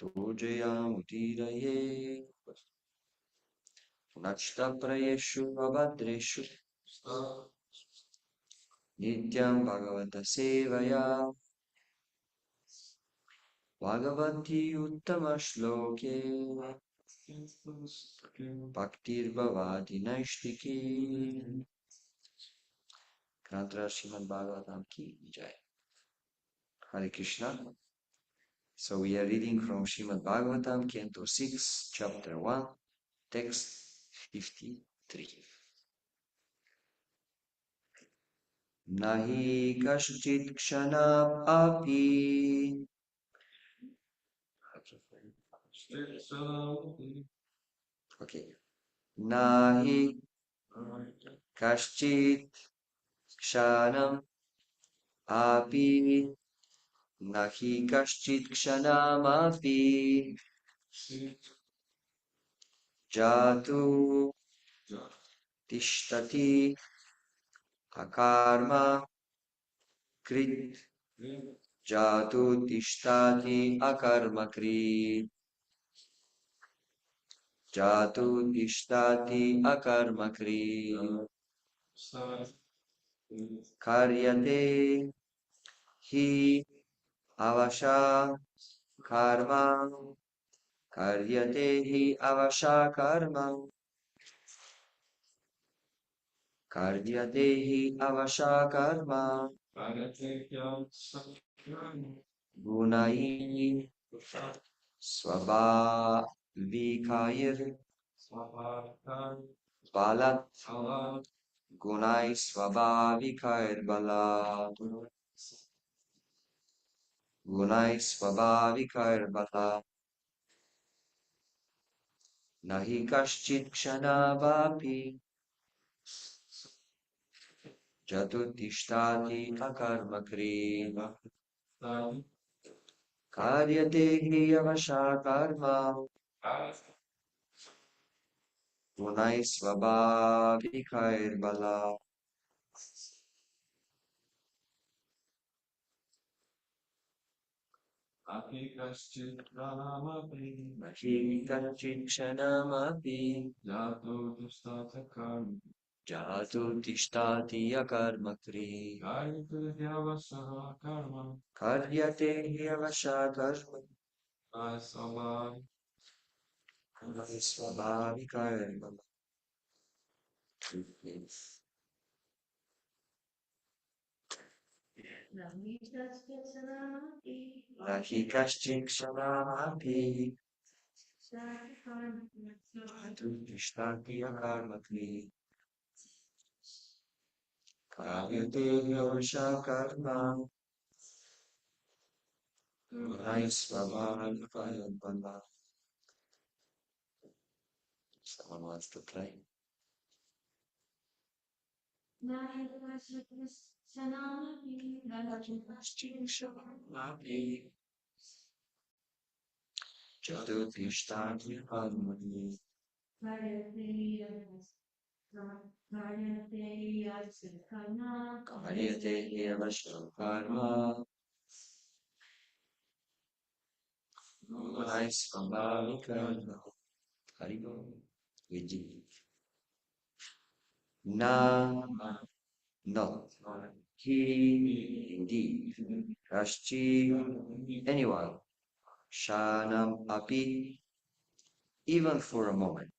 Tujayamutiraye Nachtaprayeshu Abhadreshu Nityam Bhagavata Sevaya Bhagavati Uttama Shloke Bhaktir Bhavati Naishtiki. Grantra Srimad Bhagavatam ki Jai. Hare Krishna. So we are reading from Srimad Bhagavatam, Canto 6, Chapter 1, Text 53. Nahi kashchit kshanam api. Okay. Nahi kashchit kshanam api. Nahi kashchit kshanam api. Jatu tishtati akarma krit. Jatu tishtati akarma krit. Jatu tishtati akarma krit. Karyate hi avasha karma. Karyate hi avasha karma. Karyate hi avasha karma. Gunai swabhavikair balat. Gunai swabhavikair balat. Gunai swabhavikair balat. Nahi kaschit kshanavapi jatutishtati akarmakri. Karyate hi avasha karma. Gunai swabhavikair balat. Nahi kaschit kshanamapi jatu tishtati akarmakri. Karyate hi avasha karma. Gunai swabhavikair balat. Nahi kaschit kshanamapi jatu tishtati akarmakri. Karyate hi avasha karma. Gunai swabhavikair balat. Someone wants to try? Nahi kaschit kshanamapi jatu tishtati akarmakri. Karyate hi avasha karma. Gunai swabhavikair balat. Haribo. Vijay. Na, no. He, indeed. Kashchi, anyone. Shanam api, even for a moment.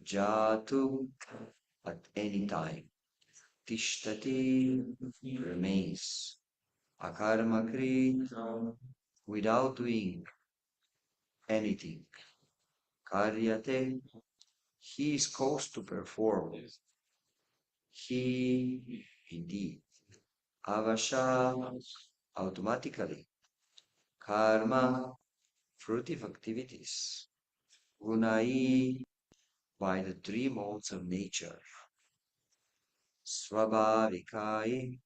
Jatu, at any time. Tishtati, remains. Akarmakri, without doing anything. Karyate, he is caused to perform. He, indeed. Avasha, automatically. Karma, fruitive activities. Gunai, by the three modes of nature. Swabhavikai,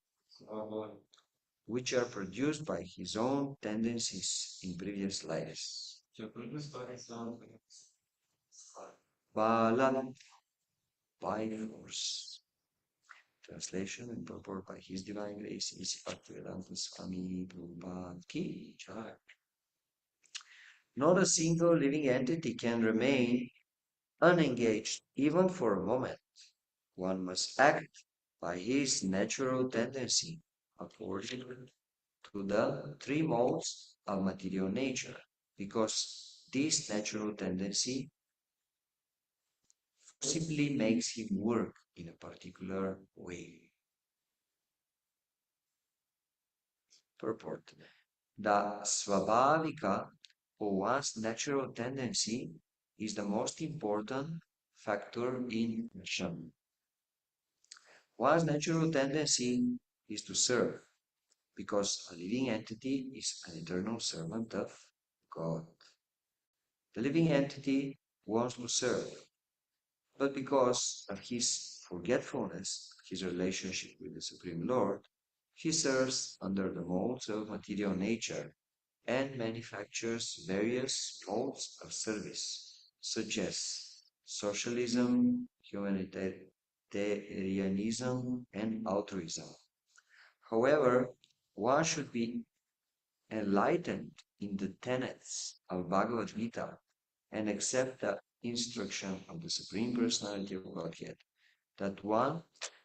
which are produced by his own tendencies in previous lives. Bala, by force. Translation and purport by His Divine Grace, Bhaktivedanta Swami Prabhupada Ki Jai. Not a single living entity can remain unengaged even for a moment. One must act by his natural tendency according to the three modes of material nature, because this natural tendency simply makes him work in a particular way. Purport. The svabhavika, or one's natural tendency, is the most important factor in action. One's natural tendency is to serve, because a living entity is an eternal servant of God. The living entity wants to serve, but because of his forgetfulness, his relationship with the Supreme Lord, he serves under the modes of material nature and manufactures various modes of service, such as socialism, humanitarianism, and altruism. However, one should be enlightened in the tenets of Bhagavad Gita and accept the instruction of the Supreme Personality of Godhead that one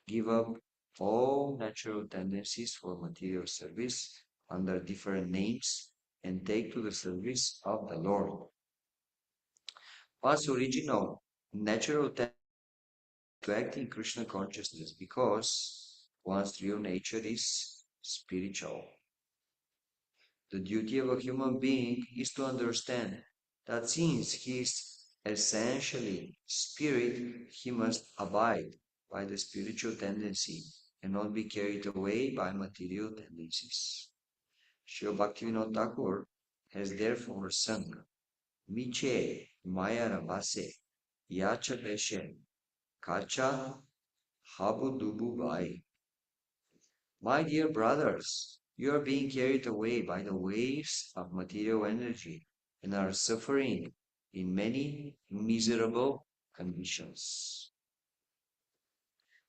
give up all natural tendencies for material service under different names and take to the service of the Lord. One's original natural tendency to act in Krishna consciousness because one's real nature is spiritual. The duty of a human being is to understand that since he is essentially spirit, he must abide by the spiritual tendency and not be carried away by material tendencies. Srila Bhaktivinoda Thakur has therefore sung Miche Maya Rabase Yacha Beshe Kacha Habu Dubu Vai. My dear brothers, you are being carried away by the waves of material energy and are suffering in many miserable conditions.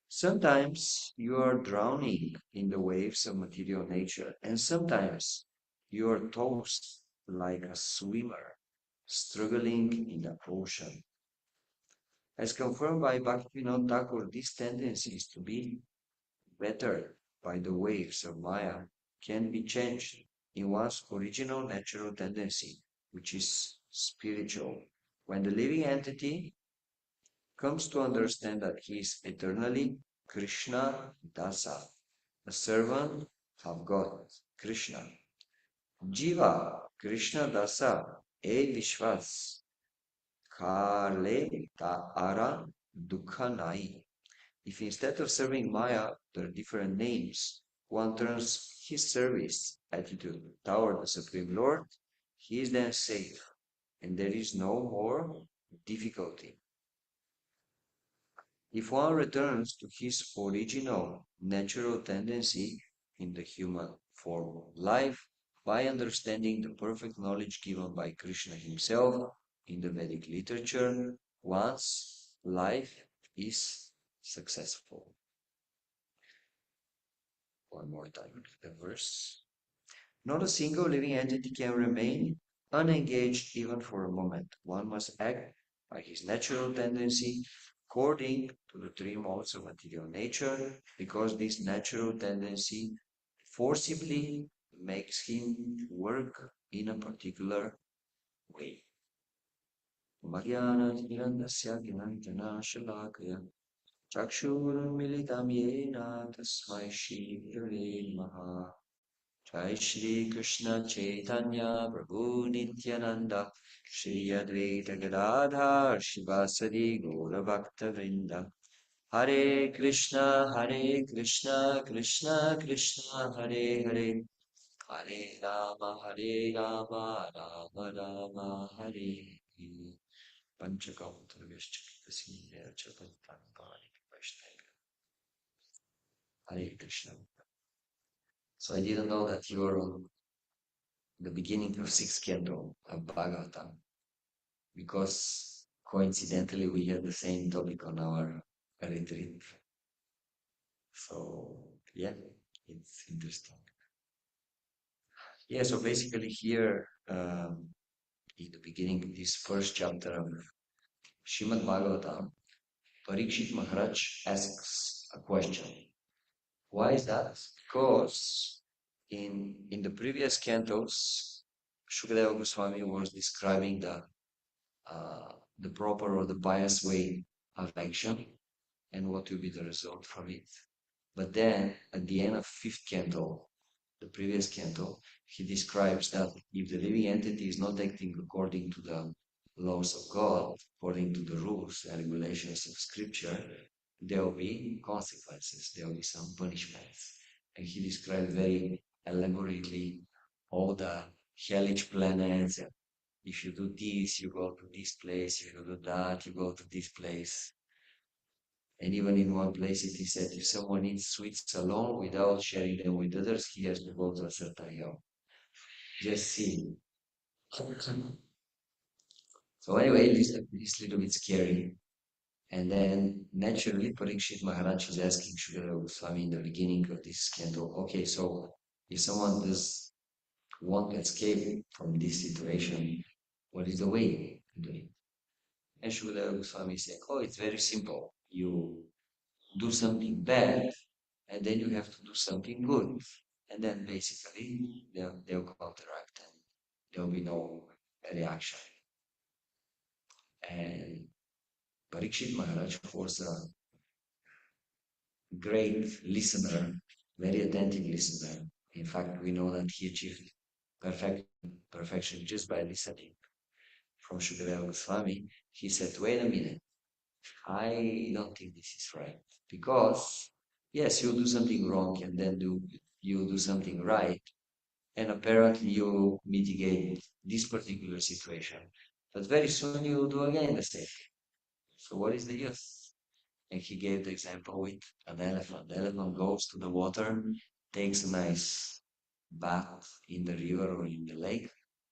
Sometimes you are drowning in the waves of material nature, and sometimes you are tossed like a swimmer struggling in the ocean. As confirmed by Bhaktivinoda Thakur, this tendency is to be bettered by the waves of Maya can be changed in one's original natural tendency, which is spiritual. When the living entity comes to understand that he is eternally Krishna Dasa, a servant of God, Krishna. Jiva Krishna Dasa e Vishwas Kale Ta Ara Dukha Nai. If instead of serving Maya, there are different names, one turns his service attitude toward the Supreme Lord, he is then safe, and there is no more difficulty. If one returns to his original natural tendency in the human form of life, by understanding the perfect knowledge given by Krishna himself in the Vedic literature, one's life is successful. One more time, the verse. Not a single living entity can remain unengaged even for a moment. One must act by his natural tendency according to the three modes of material nature, because this natural tendency forcibly makes him work in a particular way. Chakshurmilitam yena tasmai Shri Gurave Namaha. Jai Shri Krishna Chaitanya Prabhu Nityananda Shri Advaita Gadadhar Shivasadi Gaura Bhakta Vrinda Hare Krishna Krishna Krishna Hare Hare Hare Rama Rama Rama Hare Hare Panchakautra Vishchakasindya Chatantanpani Vaishnava Hare Krishna. So I didn't know that you were on the beginning of sixth canto of Bhagavatam, because coincidentally we had the same topic on our retreat. So yeah, it's interesting. Yeah, so basically here in the beginning of this first chapter of Srimad Bhagavatam, Parikshit Maharaj asks a question. Why is that? Because in the previous cantos, Shukadeva Goswami was describing the proper or the pious way of action and what will be the result from it. But then at the end of fifth canto, the previous canto, he describes that if the living entity is not acting according to the laws of God, according to the rules and regulations of scripture, there will be consequences, there will be some punishments. And he described very elaborately all the hellish planets. If you do this, you go to this place. If you do that, you go to this place. And even in one place, it is said if someone eats sweets alone without sharing them with others, he has to go to a certain hell. Just see. So anyway, it's a little bit scary. And then naturally, Parikshit Maharaj is asking Shukadeva Goswami in the beginning of this scandal, okay, so if someone does want to escape from this situation, what is the way to do it? And Shukadeva Goswami said, oh, it's very simple. You do something bad, and then you have to do something good. And then basically they'll counteract and there'll be no reaction. And Parikshit Maharaj was a great listener, very attentive listener. In fact, we know that he achieved perfection just by listening. From Shukadeva Goswami, he said, wait a minute, I don't think this is right. Because, yes, you do something wrong and then you do something right, and apparently you mitigate this particular situation. But very soon you will do again the same. So what is the use? And he gave the example with an elephant. The elephant goes to the water, takes a nice bath in the river or in the lake,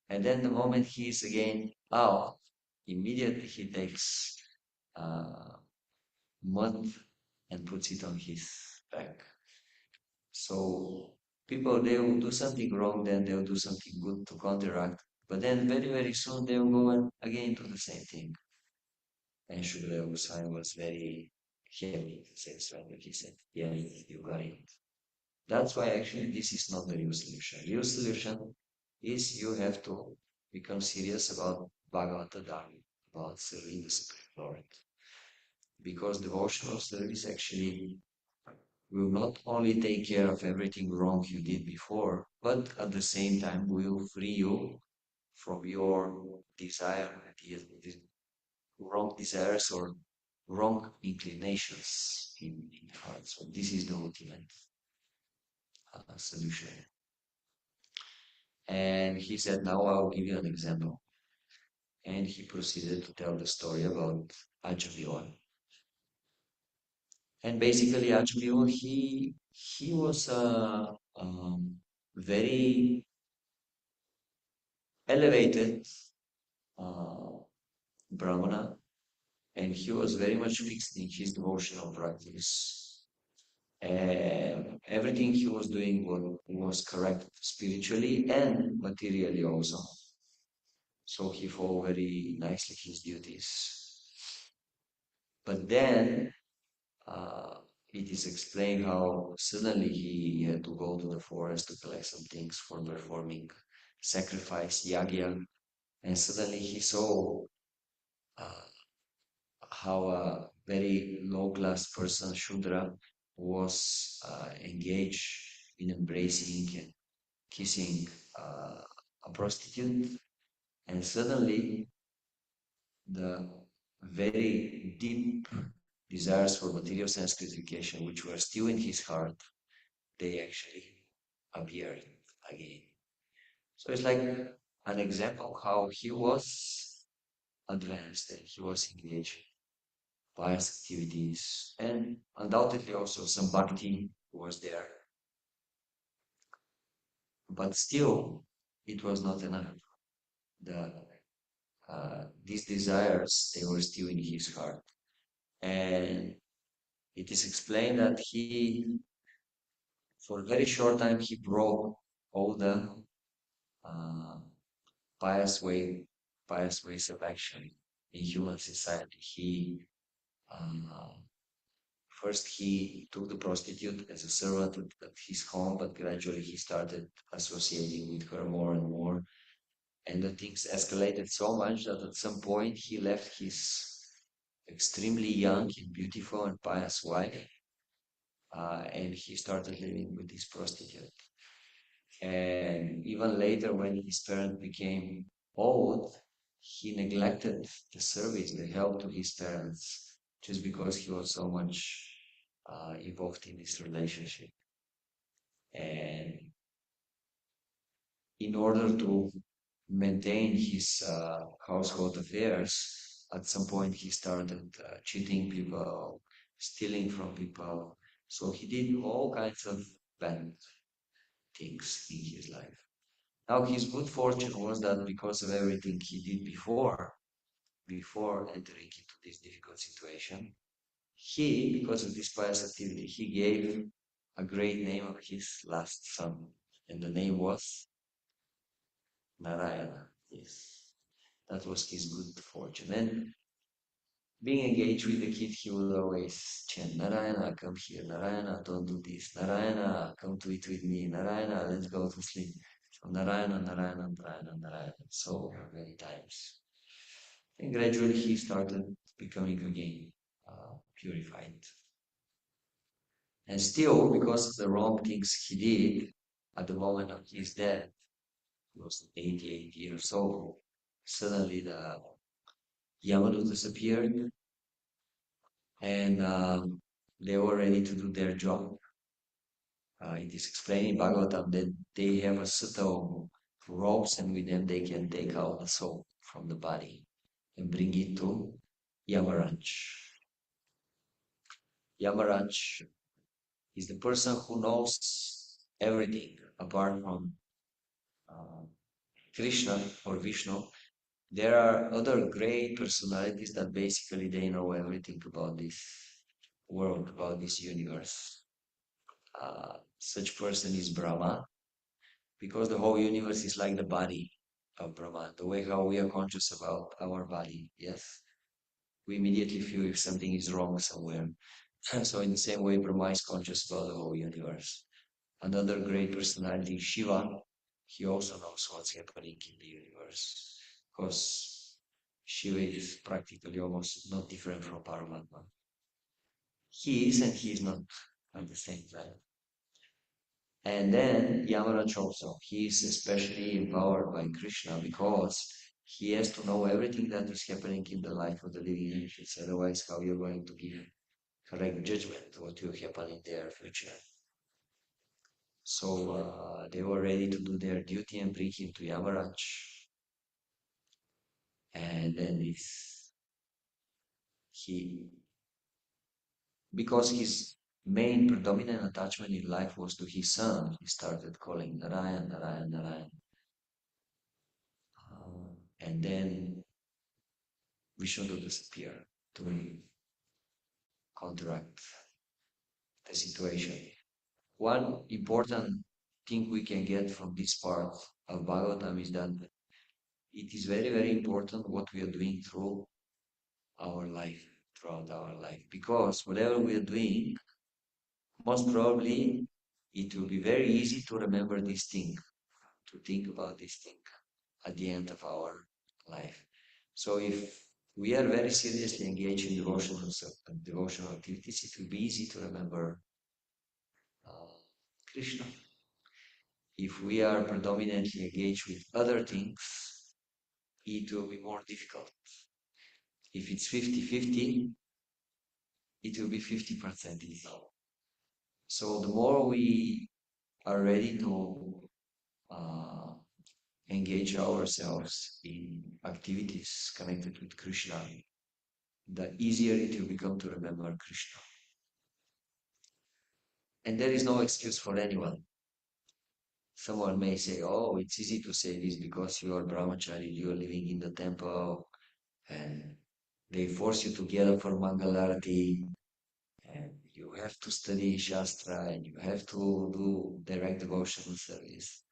and then the moment he is again out, immediately he takes mud and puts it on his back. So people, they will do something wrong, then they'll do something good to counteract. But then very, very soon they'll go and again do the same thing. And Shukadeva Goswami was very happy, satisfied when he said, yeah, you got it. That's why actually this is not the real solution. Real solution is you have to become serious about Bhagavata Dharma, about serving the Supreme Lord. Because devotional service actually will not only take care of everything wrong you did before, but at the same time will free you from your desire, the wrong desires or wrong inclinations in the heart. So this is the ultimate solution. And he said, now I'll give you an example. And he proceeded to tell the story about Ajamila. And basically, Ajamila, he was a very elevated uh, Brahmana, and he was very much fixed in his devotional practice. And everything he was doing was correct spiritually and materially also. So he followed very nicely his duties. But then it is explained how suddenly he had to go to the forest to collect some things for performing sacrifice, yagya, and suddenly he saw uh, how a very low-class person, Shudra, was engaged in embracing and kissing a prostitute, and suddenly the very deep desires for material sense gratification, which were still in his heart, they actually appeared again. So it's like an example how he was advanced and he was engaged in pious activities, and undoubtedly also some bhakti was there. But still, it was not enough. The these desires, they were still in his heart. And it is explained that he, for a very short time, he broke all the uh, pious way pious ways of action in human society. Uh, First, he took the prostitute as a servant at his home, but gradually he started associating with her more and more. And the things escalated so much that at some point he left his extremely young and beautiful and pious wife, and he started living with this prostitute. And even later, when his parents became old, he neglected the service, the help to his parents, just because he was so much involved in this relationship. And in order to maintain his household affairs, at some point he started cheating people, stealing from people. So he did all kinds of bad things in his life. Now his good fortune was that because of everything he did before entering into this difficult situation, because of this pious activity, he gave a great name of his last son, and the name was Narayana. Yes, that was his good fortune. And being engaged with the kid, he would always chant, Narayana, come here, Narayana, don't do this, Narayana, come to eat with me, Narayana, let's go to sleep. So Narayana, Narayana, Narayana, Narayana, so many times. And gradually he started becoming again purified. And still, because of the wrong things he did, at the moment of his death, he was 88 years old. Suddenly the Yamadutas appeared and they were ready to do their job. It is explained in Bhagavatam that they have a set of ropes and with them they can take out the soul from the body and bring it to Yamaraj. Yamaraj is the person who knows everything apart from uh, Krishna or Vishnu. There are other great personalities that basically they know everything about this world, about this universe. Such person is Brahma, because the whole universe is like the body of Brahman, the way how we are conscious about our body. Yes, we immediately feel if something is wrong somewhere. So in the same way, Brahma is conscious about the whole universe. Another great personality, Shiva, he also knows what's happening in the universe, because Shiva is practically almost not different from Paramatma. He is and he is not at the same time. And then Yamaraj also, he is especially empowered by Krishna because he has to know everything that is happening in the life of the living entities. Otherwise, how you're going to give correct judgment what will happen in their future. So they were ready to do their duty and bring him to Yamaraj. And then he, because his main predominant attachment in life was to his son, he started calling Narayan, Narayan, Narayan. And then Vishnu disappear to counteract the situation. One important thing we can get from this part of Bhagavatam is that it is very, very important what we are doing throughout our life, because whatever we are doing, most probably it will be very easy to remember this thing, to think about this thing at the end of our life. So if we are very seriously engaged in devotional activities, it will be easy to remember uh, Krishna. If we are predominantly engaged with other things, it will be more difficult. If it's 50-50, it will be 50% easy. So the more we are ready to uh, engage ourselves in activities connected with Krishna, the easier it will become to remember Krishna. And there is no excuse for anyone. Someone may say, oh, it's easy to say this because you are brahmachari, you are living in the temple, and they force you to get up for Mangalarati, and you have to study Shastra, and you have to do direct devotional service.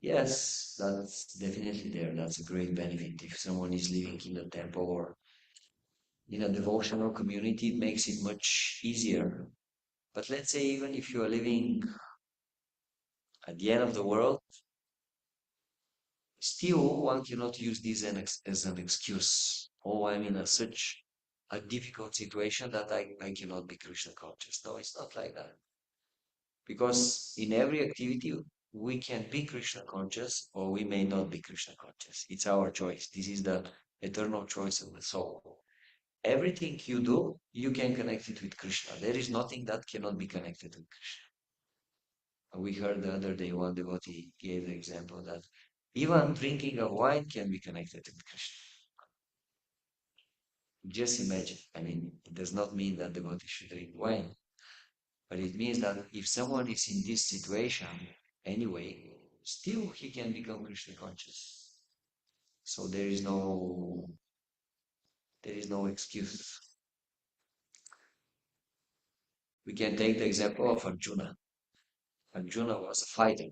Yes, that's definitely there. That's a great benefit. If someone is living in a temple or in a devotional community, it makes it much easier. But let's say even if you are living at the end of the world, still one cannot use this as an excuse. Oh, I'm in such a difficult situation that I cannot be Krishna conscious. No, it's not like that. Because in every activity, we can be Krishna conscious or we may not be Krishna conscious. It's our choice. This is the eternal choice of the soul. Everything you do, you can connect it with Krishna. There is nothing that cannot be connected with Krishna. We heard the other day one devotee gave the example that even drinking of wine can be connected with Krishna. Just imagine. I mean, it does not mean that devotee should drink wine, but it means that if someone is in this situation anyway, still he can become Krishna conscious. So there is no excuse. We can take the example of Arjuna. Arjuna was a fighter,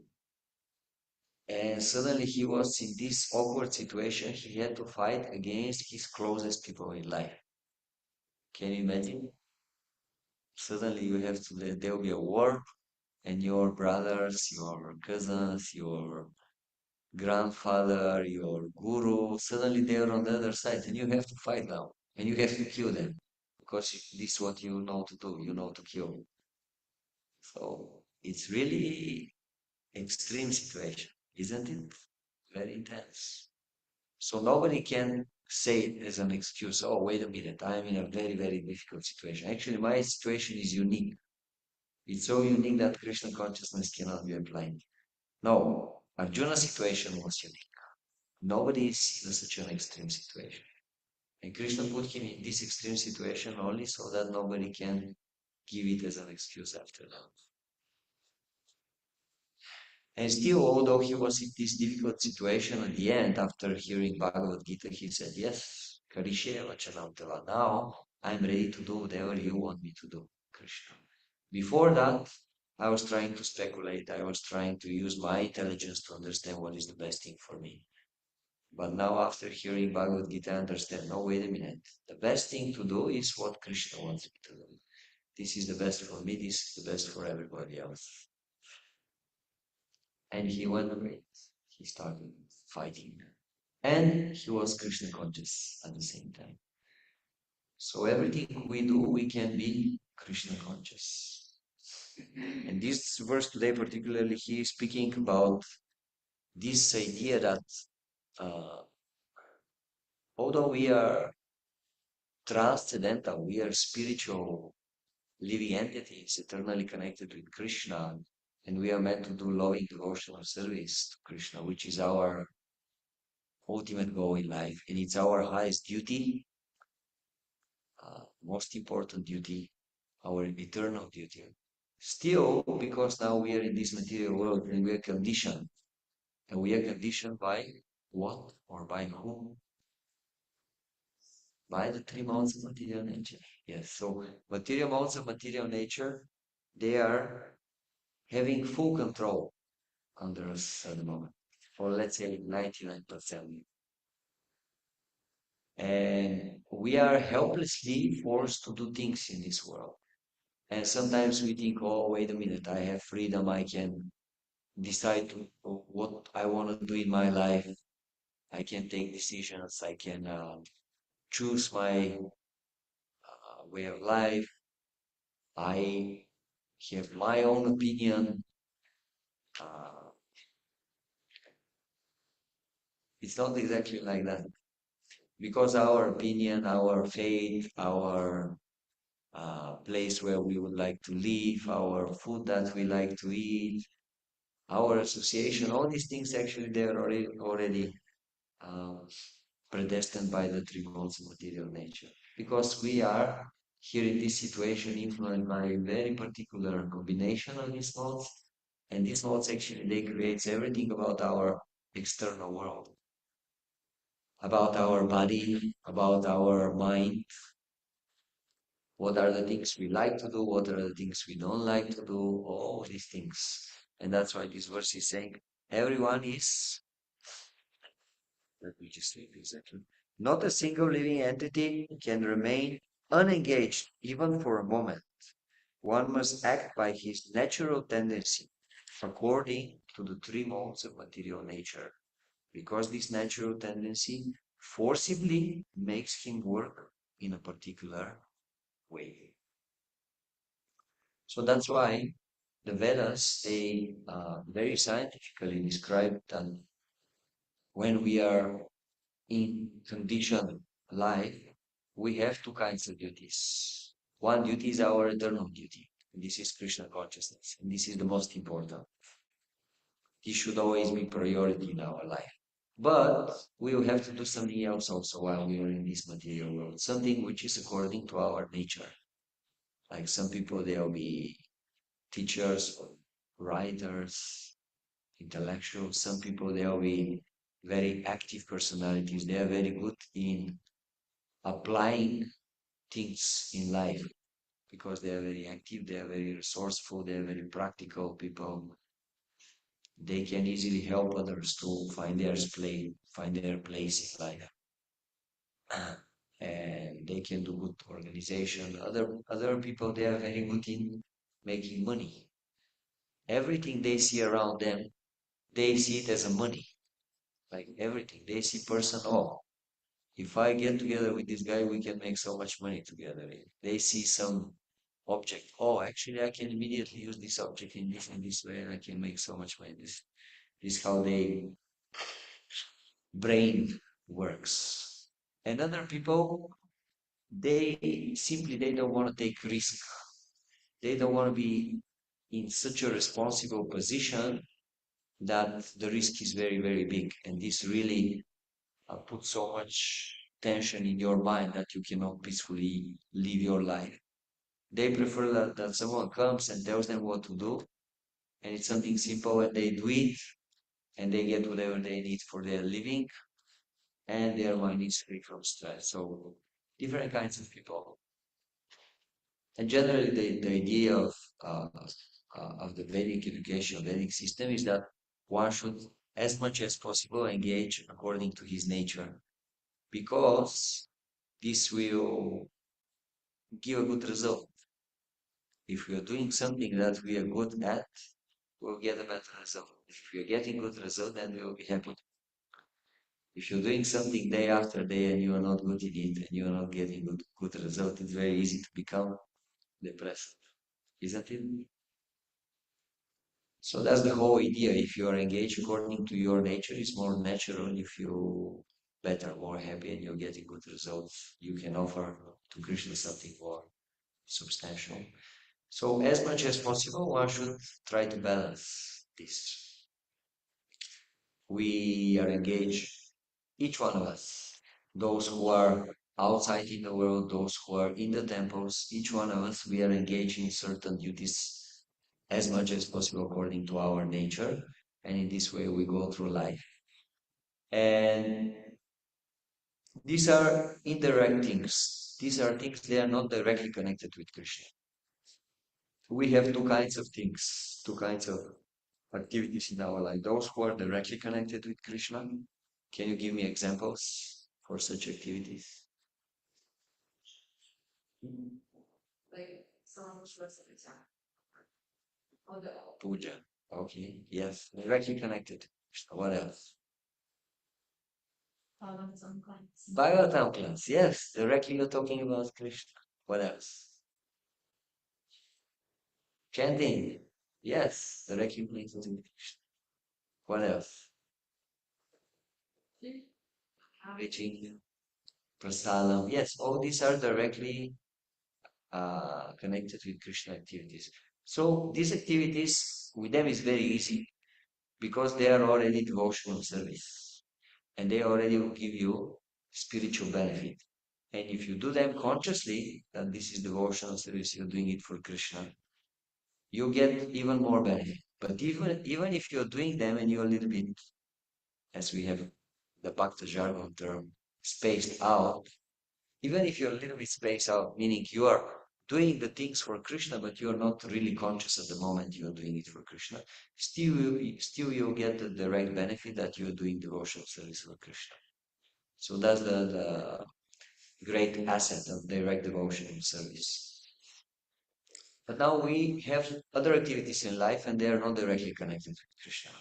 and suddenly he was in this awkward situation. He had to fight against his closest people in life. Can you imagine? Suddenly you have to, there will be a war, and your brothers, your cousins, your grandfather, your guru, suddenly they're on the other side, and you have to fight now, and you have to kill them because this is what you know to do. You know to kill. So it's really extreme situation, isn't it? Very intense. So nobody can say it as an excuse. Oh, wait a minute, I'm in a very, very difficult situation. Actually, my situation is unique. It's so unique that Krishna consciousness cannot be applied. No, Arjuna's situation was unique. Nobody is in such an extreme situation. And Krishna put him in this extreme situation only so that nobody can give it as an excuse after that. And still, although he was in this difficult situation at the end, after hearing Bhagavad Gita, he said, yes, Karishe Vachanam Tava. Now I'm ready to do whatever you want me to do, Krishna. Before that, I was trying to speculate. I was trying to use my intelligence to understand what is the best thing for me. But now, after hearing Bhagavad Gita, I understand, no, wait a minute. The best thing to do is what Krishna wants me to do. This is the best for me, this is the best for everybody else. And he went away. He started fighting. And he was Krishna conscious at the same time. So everything we do, we can be Krishna conscious. And this verse today, particularly, he is speaking about this idea that uh, although we are transcendental, we are spiritual living entities eternally connected with Krishna, and we are meant to do loving devotional service to Krishna, which is our ultimate goal in life, and it's our highest duty, most important duty, our eternal duty. Still, because now we are in this material world and we are conditioned by what or by whom? By the three modes of material nature. Yes, so material modes of material nature, they are having full control under us at the moment, or let's say 99%. And we are helplessly forced to do things in this world. And sometimes we think, oh, wait a minute, I have freedom, I can decide what I want to do in my life, I can take decisions, I can choose my way of life, I have my own opinion. Uh, it's not exactly like that because our opinion, our faith, our place where we would like to live, our food that we like to eat, our association, all these things actually they're already uh, predestined by the three modes of material nature. Because we are here in this situation influenced by a very particular combination of these modes, and these modes actually they create everything about our external world, about our body, about our mind, what are the things we like to do, what are the things we don't like to do, all these things. And that's why this verse is saying, Everyone is, let me just say exactly, not a single living entity can remain unengaged even for a moment. One must act by his natural tendency, according to the three modes of material nature, because this natural tendency forcibly makes him work in a particular way. So that's why the Vedas, they very scientifically describe that when we are in conditioned life, we have two kinds of duties. One duty is our eternal duty. And this is Krishna consciousness. And this is the most important. This should always be priority in our life. But we will have to do something else also while we are in this material world. Something which is according to our nature. Like some people, they'll be teachers, writers, intellectuals. Some people, they'll be very active personalities. They are very good in applying things in life because they are very active, they are very resourceful, they are very practical people. They can easily help others to find their place in life. And they can do good organization. Other people, they are very good in making money. Everything they see around them, they see it as a money. Like everything. They see person, oh, if I get together with this guy, we can make so much money together. They see some object. Oh, actually, I can immediately use this object in this way, and I can make so much money. This is how they brain works. And other people, they don't want to take risk. They don't want to be in such a responsible position that the risk is very, very big. And this really puts so much tension in your mind that you cannot peacefully live your life. They prefer that someone comes and tells them what to do, and it's something simple, and they do it, and they get whatever they need for their living, and their mind is free from stress. So different kinds of people. And generally, the idea of the Vedic education, Vedic system is that one should, as much as possible, engage according to his nature, because this will give a good result. If we are doing something that we are good at, we'll get a better result. If we are getting good result, then we will be happy. If you're doing something day after day and you are not good in it and you are not getting good result, it's very easy to become depressed, isn't it? So that's the whole idea. If you are engaged according to your nature, it's more natural. If you better, more happy, and you're getting good results, you can offer to Krishna something more substantial. So as much as possible, one should try to balance this. We are engaged, each one of us, those who are outside in the world, those who are in the temples, each one of us, we are engaged in certain duties as much as possible according to our nature. And in this way, we go through life. And these are indirect things. These are things, they are not directly connected with Krishna. We have two kinds of things, two kinds of activities in our life. Those who are directly connected with Krishna. Can you give me examples for such activities? Puja. Okay. Yes. Directly connected to Krishna. What else? Bhagavatam class. Yes. Directly you're talking about Krishna. What else? Chanting. Yes. Directly connected to Krishna. What else? Preaching. Prasadam. Yes. All these are directly connected with Krishna activities. So these activities with them is very easy because they are already devotional service and they already will give you spiritual benefit. And if you do them consciously, that this is devotional service, you're doing it for Krishna, you get even more benefit. But even if you're doing them and you're a little bit, as we have the Bhakta jargon term, spaced out, even if you're a little bit spaced out, meaning you are doing the things for Krishna, but you're not really conscious at the moment you're doing it for Krishna. Still you get the direct benefit that you're doing devotional service for Krishna. So that's the great asset of direct devotional service. But now we have other activities in life and they are not directly connected with Krishna.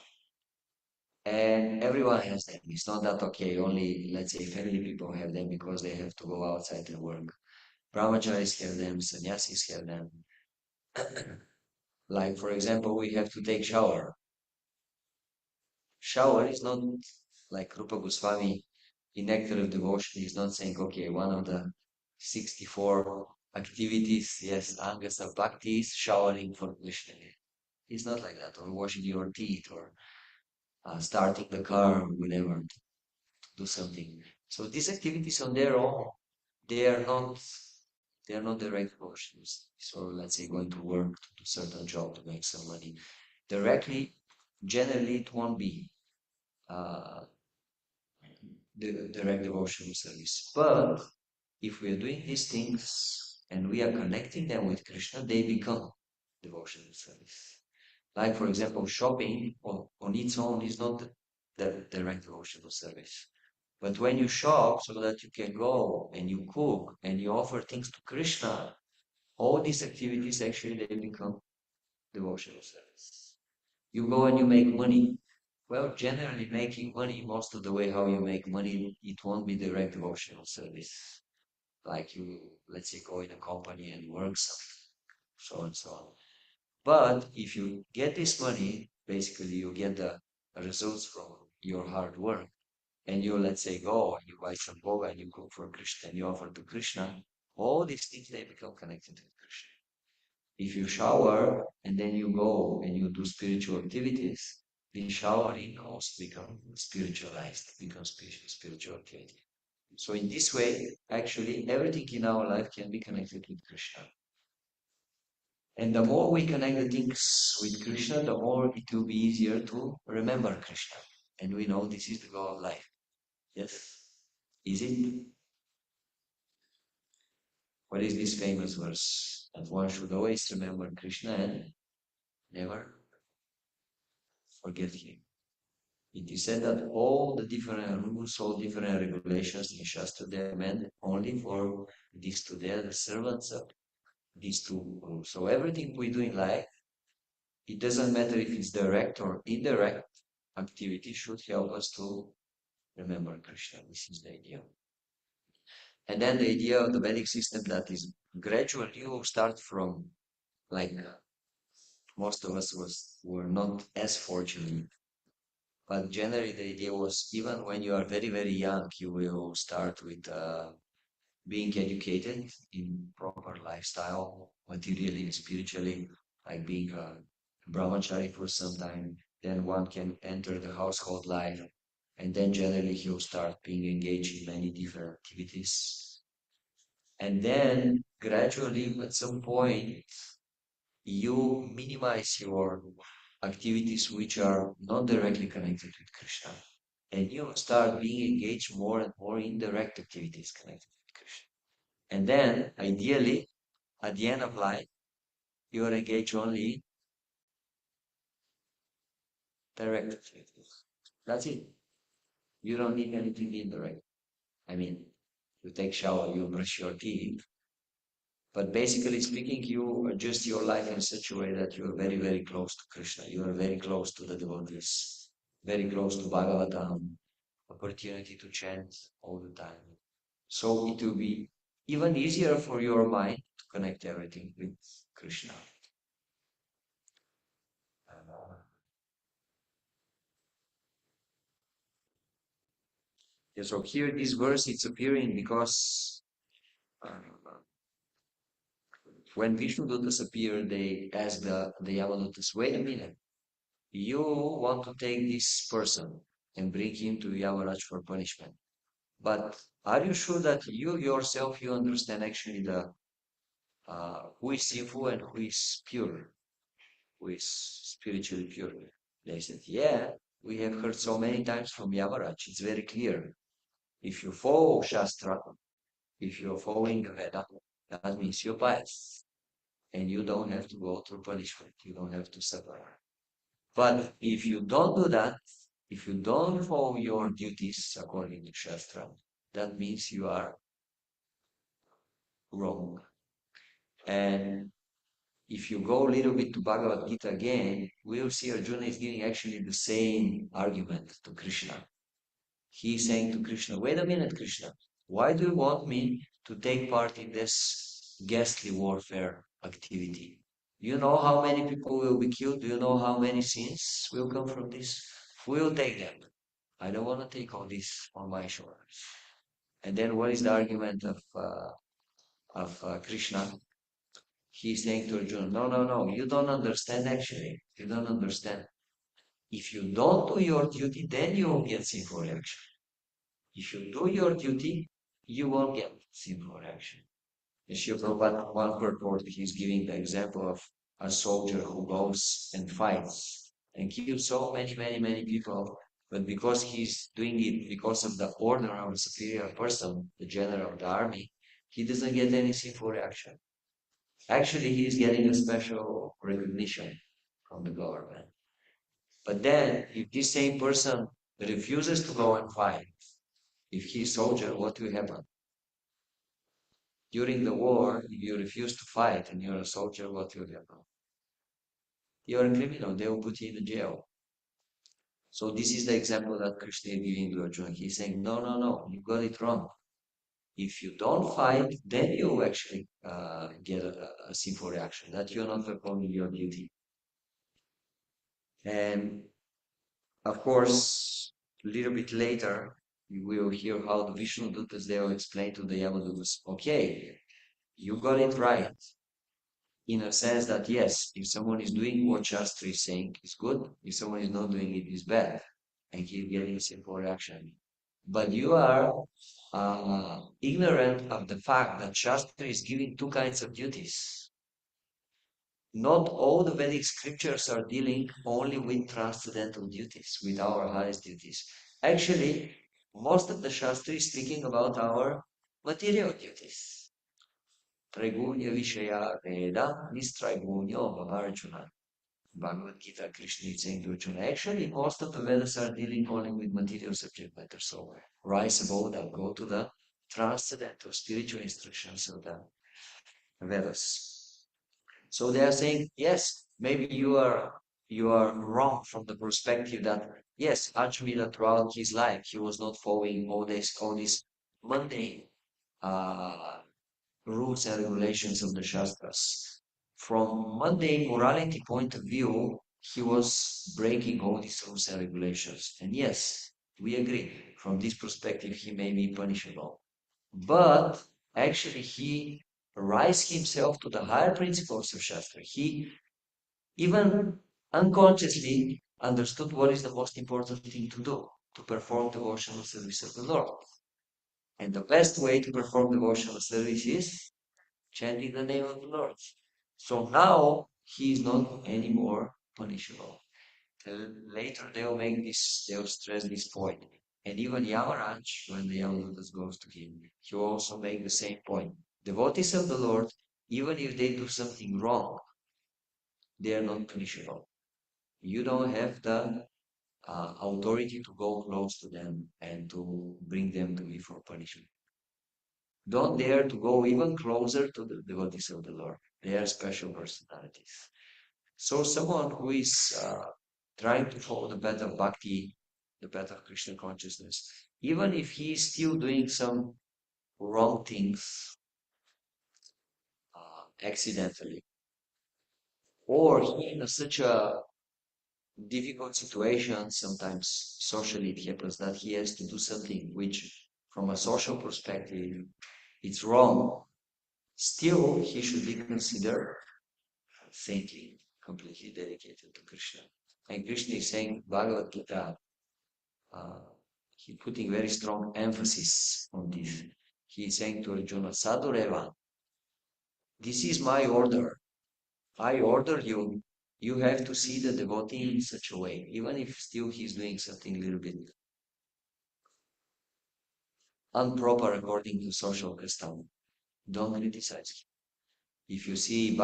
And everyone has them. It's not that, okay, only, let's say, family people have them because they have to go outside and work. Brahmacharis have them, sannyasis have them. Like, for example, we have to take shower. Shower is not like Rupa Goswami in Nectar of Devotion. He's not saying, okay, one of the 64 activities, yes, angas of bhakti is showering for Krishna. It's not like that, or washing your teeth, or starting the car, or whatever, to do something. So these activities on their own, they are not they are not direct devotions. So let's say going to work to do certain job to make some money. Directly, generally it won't be uh, the direct devotional service. But if we are doing these things and we are connecting them with Krishna, they become devotional service. Like, for example, shopping on its own is not the direct devotional service. But when you shop so that you can go and you cook and you offer things to Krishna, all these activities actually they become devotional service. You go and you make money. Well, generally making money, most of the way how you make money, it won't be direct devotional service. Like you, let's say, go in a company and work something, so and so on. But if you get this money, basically you get the results from your hard work. And you, let's say, go and you buy some boga and you cook for Krishna and you offer to Krishna, all these things they become connected to Krishna. If you shower and then you go and you do spiritual activities, the showering also becomes spiritualized, becomes spiritual activity. So in this way, actually, everything in our life can be connected with Krishna. And the more we connect the things with Krishna, the more it will be easier to remember Krishna. And we know this is the goal of life. Yes? Is it? What is this famous verse? That one should always remember Krishna and never forget him. It is said that all the different rules, all different regulations in Shastra, they are meant only for these two. They are the servants of these two rules. So everything we do in life, it doesn't matter if it's direct or indirect activity, should help us to remember Krishna. This is the idea. And then the idea of the Vedic system that is gradual, you start from like most of us were not as fortunate. But generally, the idea was even when you are very, very young, you will start with being educated in proper lifestyle, materially and spiritually, like being a brahmachari for some time. Then one can enter the household life, and then generally he'll start being engaged in many different activities. And then gradually, at some point, you minimize your activities which are not directly connected with Krishna. And you start being engaged more and more in direct activities connected with Krishna. And then, ideally, at the end of life, you are engaged only in direct activities. That's it. You don't need anything indirect. I mean, you take shower, you brush your teeth, but basically speaking, you adjust your life in such a way that you are very, very close to Krishna. You are very close to the devotees, very close to Bhagavatam, opportunity to chant all the time. So it will be even easier for your mind to connect everything with Krishna. Uh, yeah, so here this verse it's appearing because uh, when Vishnu Dutas appear, they ask the Yamadutas, wait a minute, you want to take this person and bring him to Yamaraj for punishment. But are you sure that you yourself you understand actually the who is sinful and who is pure, who is spiritually pure? They said, yeah, we have heard so many times from Yamaraj. It's very clear. If you follow Shastra, if you're following the Veda, that means you're pious. and you don't have to go through punishment. You don't have to suffer. But if you don't do that, if you don't follow your duties according to Shastra, that means you are wrong. And if you go a little bit to Bhagavad Gita again, we'll see Arjuna is giving actually the same argument to Krishna. He's saying to Krishna, wait a minute, Krishna, why do you want me to take part in this ghastly warfare activity? You know how many people will be killed? Do you know how many sins will come from this? We'll take them. I don't want to take all this on my shoulders. And then what is the argument of Krishna? He's saying to Arjuna, no, no, no, you don't understand actually. You don't understand. If you don't do your duty, then you will get sinful reaction. If you do your duty, you won't get sinful reaction. And Srila Prabhupada, one purport, he's giving the example of a soldier who goes and fights and kills so many, many, many people. But because he's doing it because of the order of a superior person, the general of the army, he doesn't get any sinful reaction. Actually, he is getting a special recognition from the government. But then, if this same person refuses to go and fight, if he's soldier, what will happen? During the war, if you refuse to fight and you're a soldier, what will happen? You're a criminal, they will put you in the jail. So this is the example that Krishna is giving to Arjuna. He's saying, no, no, no, you got it wrong. If you don't fight, then you actually get a sinful reaction, that you're not performing your duty. And of course, a little bit later, we will hear how the Vishnu Dutas, they will explain to the Yamadutas, okay, you got it right. In a sense that yes, if someone is doing what Shastra is saying is good, if someone is not doing it is bad, and he's getting a simple reaction. But you are ignorant of the fact that Shastra is giving two kinds of duties. Not all the Vedic scriptures are dealing only with transcendental duties, with our highest duties. Actually, most of the Shastra is speaking about our material duties. Traigunya Vishaya Veda Nistraigunyo Bhavarjuna. Bhagavad Gita, Krishna is saying to Arjuna, actually, most of the Vedas are dealing only with material subject matter. So rise above that, go to the transcendental spiritual instructions of the Vedas. So they are saying, yes, maybe you are wrong from the perspective that yes, Ajamila throughout his life he was not following all these mundane uh, rules and regulations of the Shastras. From mundane morality point of view, he was breaking all these rules and regulations. And yes, we agree. From this perspective, he may be punishable. But actually, he raised himself to the higher principles of Shastra. He even unconsciously understood what is the most important thing to do, to perform devotional service of the Lord. And the best way to perform devotional service is chanting the name of the Lord. So now he is not anymore punishable. Later they'll make this, they'll stress this point. And even Yamaraj, when the Yamadutas goes to him, he will also make the same point. Devotees of the Lord, even if they do something wrong, they are not punishable. You don't have the authority to go close to them and to bring them to me for punishment. Don't dare to go even closer to the devotees of the Lord. They are special personalities. So someone who is trying to follow the path of bhakti, the path of Krishna consciousness, even if he is still doing some wrong things accidentally, or he in such a difficult situation, sometimes socially it happens that he has to do something which, from a social perspective, it's wrong. Still, he should be considered saintly, completely dedicated to Krishna. And Krishna is saying, Bhagavad Gita, uh, he putting very strong emphasis on this. He is saying to Arjuna, Sadhureva, this is my order. I order you. You have to see the devotee in such a way, even if still he's doing something a little bit improper according to social custom. Don't criticize him. If you see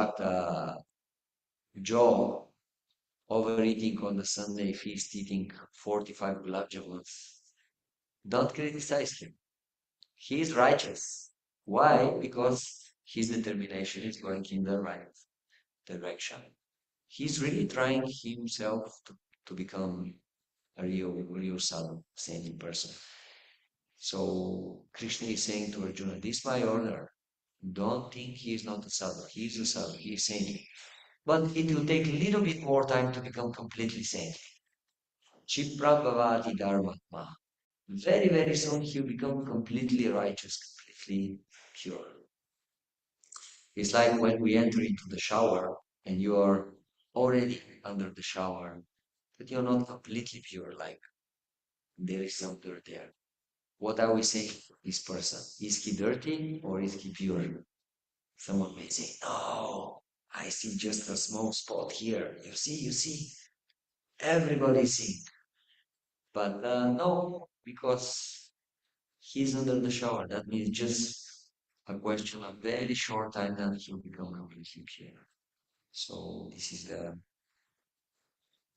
Joe overeating on the Sunday feast, eating 45 gulab jamuns, don't criticize him. He is righteous. Why? Because his determination is going in the right direction. He's really trying himself to become a real son, saintly person. So Krishna is saying to Arjuna, this is my order. Don't think he is not a sadhu. He is a sadhu. He is saintly. But it will take a little bit more time to become completely saintly. Chiprabhavati dharmatma. Very, very soon he'll become completely righteous, completely pure. It's like when we enter into the shower and you are already under the shower, but you're not completely pure, like there is some dirt there. What are we saying for this person? Is he dirty or is he pure? Someone may say, no, I see just a small spot here. You see, everybody's seeing. But no, because he's under the shower. That means just a question of very short time that he'll become completely pure. So this is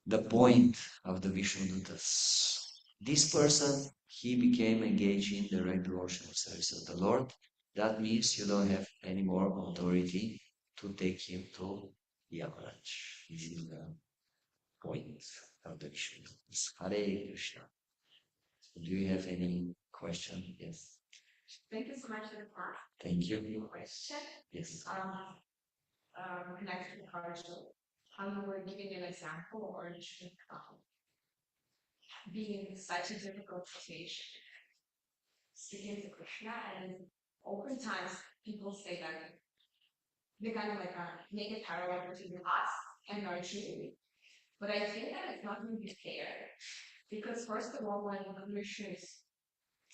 the point of the Vishnudutas. This person, he became engaged in the right devotional service of the Lord. That means you don't have any more authority to take him to Yamaraj. This is the point of the Vishnudutas. Hare Krishna. Do you have any question? Yes. Thank you so much for the class. Thank you. Question? Yes. Connected to Arjuna, how you were giving an example or being in such a difficult situation, speaking to Krishna, and oftentimes people say that they kind of like make a parallel between us and Arjuna. But I think that it's not really fair because first of all, when Krishna is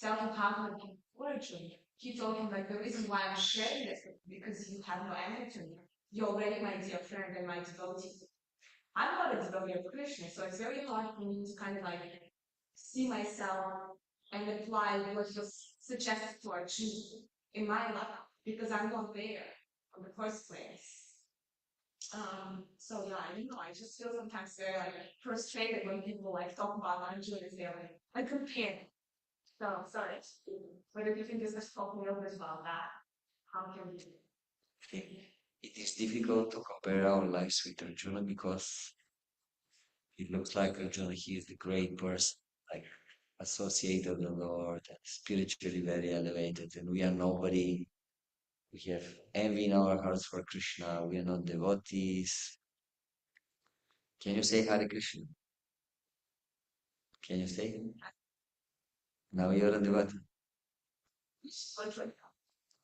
telling how to Arjuna, he told him like the reason why I'm sharing this is because you have no envy to me. You're already my dear friend and my devotee. I'm not a devotee of Krishna, so it's very hard for me to kind of like see myself and apply what was suggested to Arjuna in my life because I'm not there in the first place. So yeah, I don't know. I just feel sometimes very like frustrated when people like talk about Arjuna as they're like a companion. So sorry, but if you can just talk a little bit about that, how can we? It is difficult to compare our lives with Arjuna because it looks like Arjuna, he is the great person, like associated with the Lord and spiritually very elevated, and we are nobody. We have envy in our hearts for Krishna. We are not devotees. Can you say Hare Krishna? Can you say? Now you're a devotee.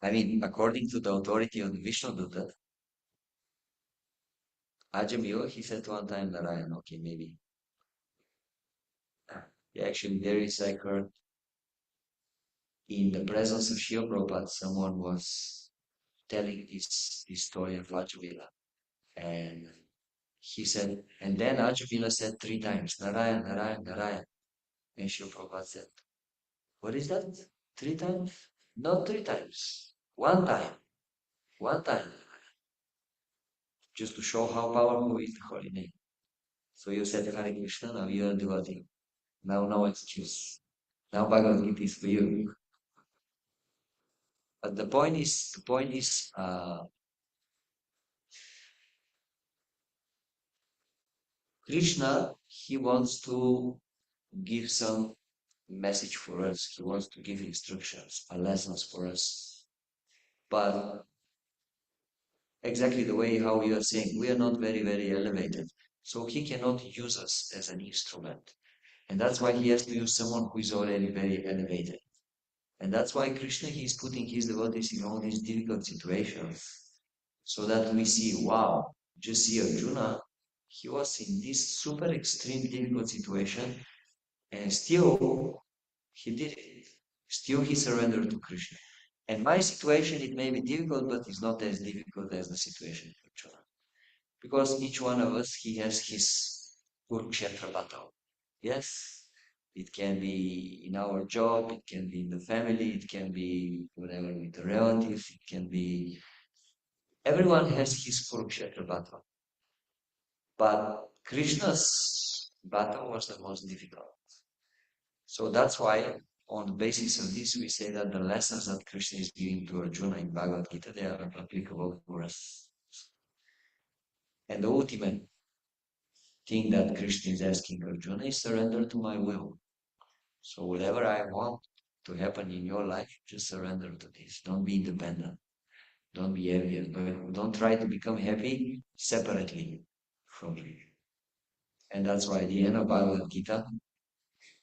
I mean, according to the authority of the Vishnu Dutta, Ajamila, he said one time Narayan, okay, maybe. Yeah, actually, there is like in the presence of Srila Prabhupada, someone was telling this story of Ajamila. And he said, and then Ajamila said 3 times, Narayan, Narayan, Narayan. And Srila Prabhupada said, what is that? 3 times? Not 3 times. One time. One time. Just to show how powerful is the holy name. So you said Hare Krishna, now you are devotee. Now no excuse. Now Bhagavad Gita is for you. But the point is, Krishna, he wants to give some message for us. He wants to give instructions, lessons for us. But exactly the way how you are saying, we are not very, very elevated. So he cannot use us as an instrument. And that's why he has to use someone who is already very elevated. And that's why Krishna, he is putting his devotees in all these difficult situations. So that we see, wow, just see Arjuna, he was in this super extreme difficult situation and still he did it. Still he surrendered to Krishna. And my situation, it may be difficult, but it's not as difficult as the situation of Arjuna. Because each one of us, he has his Kurukshetra battle. Yes, it can be in our job, it can be in the family, it can be whatever with the relatives, it can be Everyone has his Kurukshetra battle, but Krishna's battle was the most difficult. So that's why, on the basis of this, we say that the lessons that Krishna is giving to Arjuna in Bhagavad Gita, they are applicable for us. And the ultimate thing that Krishna is asking Arjuna is surrender to my will. So whatever I want to happen in your life, just surrender to this. Don't be independent. Don't be envious. Don't try to become happy separately from me. And that's why at the end of Bhagavad Gita,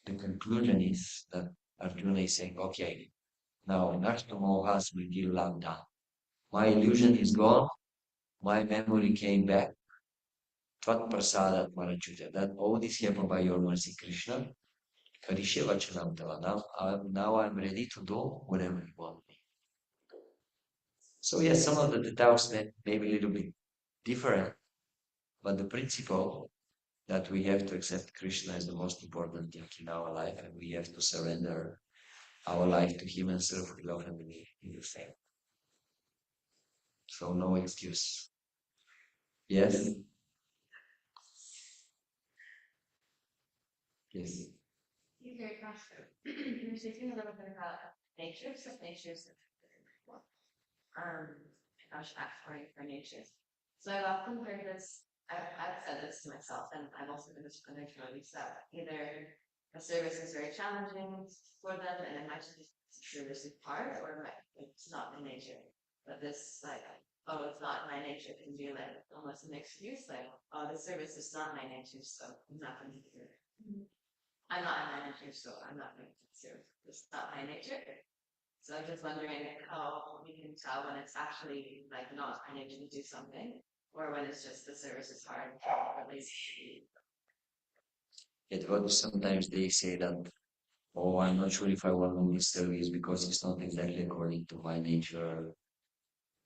the conclusion is that Arjuna is saying, okay, now Nashta Mohas Vidhi Labdha. My illusion is gone. My memory came back. Tvat Prasadat Marachuta. That all this happened by your mercy, Krishna. Karishe Vachanam Tava. Now I'm ready to do whatever you want me. So yes, some of the details may be a little bit different, but the principle that we have to accept Krishna as the most important thing in our life, and we have to surrender our life to Him and serve with love and belief in the same. So no excuse. Yes? Yes. Very question. You're speaking a little bit about nature, so nature's gosh, for nature. So I've often heard this, I've said this to myself, and I've also been this other colleagues that either a service is very challenging for them, and it might just be service is hard, or it's not my nature. But this, like, oh, it's not my nature can be like almost an excuse, like, oh, the service is not my nature, so I'm not going to do it. I'm not in my nature, so I'm not going to serve. It's not my nature. So I'm just wondering how we can tell when it's actually like not our nature to do something, or when it's just the service is hard, or at least. Sometimes they say that, oh, I'm not sure if I want to do this service because it's not exactly according to my nature.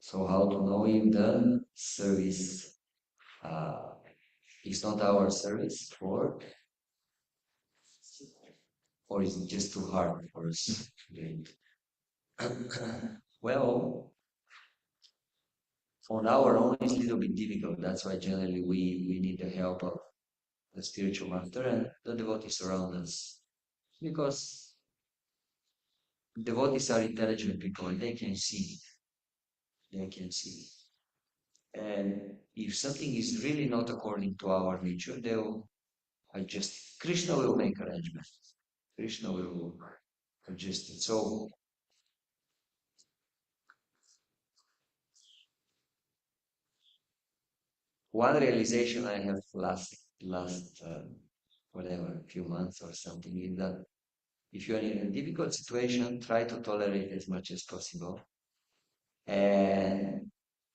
So how to know if the service is not our service, or is it just too hard for us to do it? Well, on our own, it's a little bit difficult. That's why generally we need the help of the spiritual master and the devotees around us. Because devotees are intelligent people and they can see. They can see. And if something is really not according to our nature, they'll adjust. Krishna will make arrangements. Krishna will adjust it. So one realization I have last whatever few months or something is that if you are in a difficult situation, try to tolerate as much as possible. And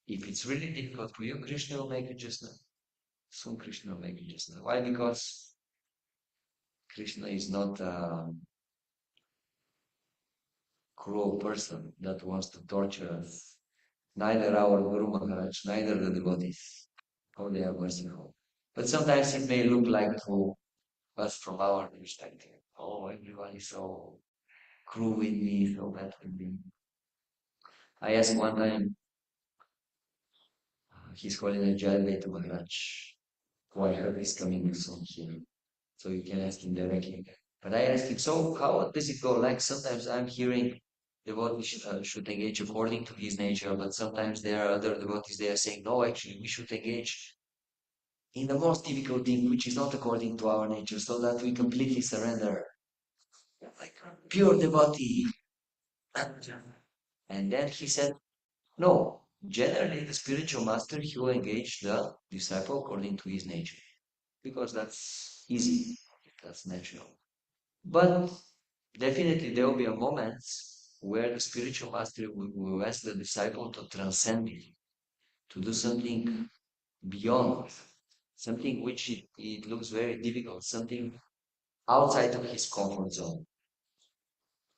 if it's really difficult for you, Krishna will make adjustment. Soon Krishna will make adjustment. Why? Because Krishna is not a cruel person that wants to torture us. Neither our Guru Maharaj, neither the devotees. Oh, they are merciful. But sometimes it may look like to us from our perspective. Oh, everyone is so cruel with me, so bad with me. I asked one time, he's calling a Jayalveta Maharaj. Why heard is coming soon here. So you can ask him directly. But I asked him, so how does it go? Like sometimes I'm hearing devotees should engage according to his nature, but sometimes there are other devotees they are saying, no, actually we should engage in the most difficult thing, which is not according to our nature, so that we completely surrender. Like pure devotee. And then he said, no, generally the spiritual master, he will engage the disciple according to his nature. Because that's easy, that's natural. But definitely there will be a moments where the spiritual master will ask the disciple to transcend it, to do something beyond, something which it looks very difficult, something outside of his comfort zone.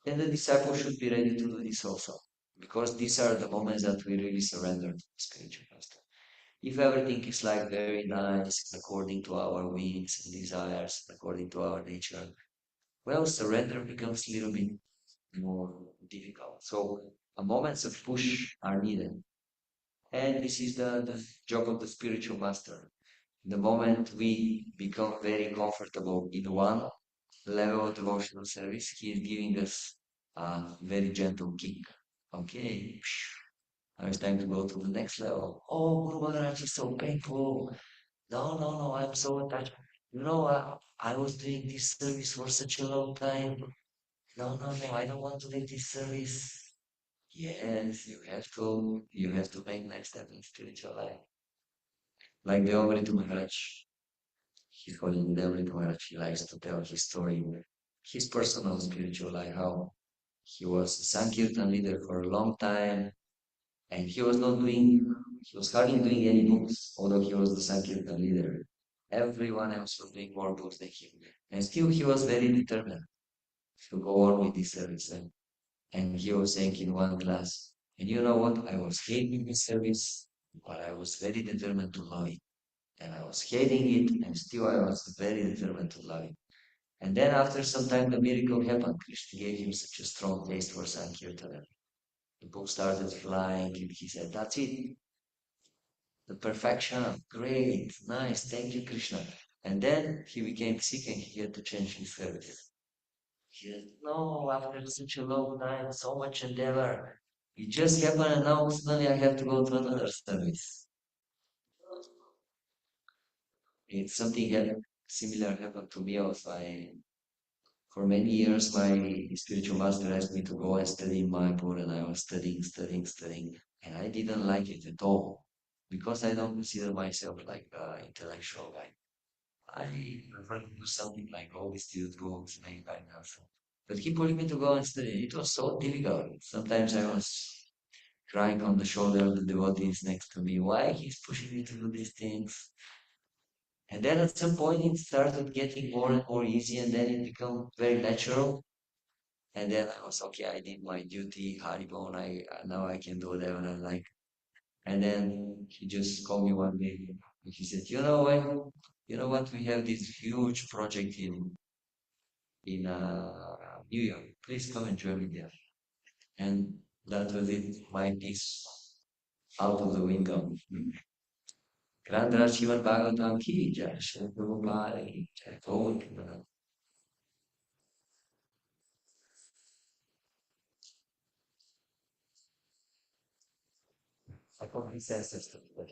Then the disciple should be ready to do this also, because these are the moments that we really surrender to the spiritual master. If everything is like very nice, according to our whims and desires, according to our nature, well, surrender becomes a little bit more difficult. So moments of push are needed. And this is the job of the spiritual master. The moment we become very comfortable in one level of devotional service, he is giving us a very gentle kick. Okay, now it's time to go to the next level. Oh, Guru Maharaj is so painful. No, no, no, I'm so attached. I was doing this service for such a long time. No, no, no, I don't want to leave this service. Yes, you have to make next step in spiritual life. Like the Amrita Maharaj, he's calling the Amrita Maharaj, he likes to tell his story, his personal spiritual life, how he was a Sankirtan leader for a long time, and he was hardly doing any books, although he was the Sankirtan leader. Everyone else was doing more books than him. And still he was very determined to go on with this service. And he was saying in one class, and you know what? I was hating this service, but I was very determined to love it. And I was hating it, and still I was very determined to love it. And then after some time, the miracle happened. Krishna gave him such a strong taste for Sankirtan. The book started flying, and he said, "That's it. The perfection. Great. Nice. Thank you, Krishna." And then he became sick and he had to change his service. He said, "No, after such a long time, so much endeavor. It just happened and now suddenly I have to go to another service." It's something similar happened to me also. For many years, my spiritual master asked me to go and study in Mayapur, and I was studying, studying, studying, and I didn't like it at all because I don't consider myself like an intellectual guy. I prefer to do something like all these student books, make by myself. But he pushed me to go and study. It was so difficult. Sometimes I was crying on the shoulder of the devotees next to me. Why he's pushing me to do these things? And then at some point it started getting more and more easy, and then it became very natural. And then I was okay. I did my duty, Haribon. Now I can do whatever I like. And then he just called me one day. And he said, "You know what? You know what? We have this huge project in New York. Please come and join me there." And that was it. My piece out of the window. Grandra Srimad Bhagavatam ki jai, Srila Prabhupada ki jai. I probably says this, but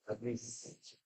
at least.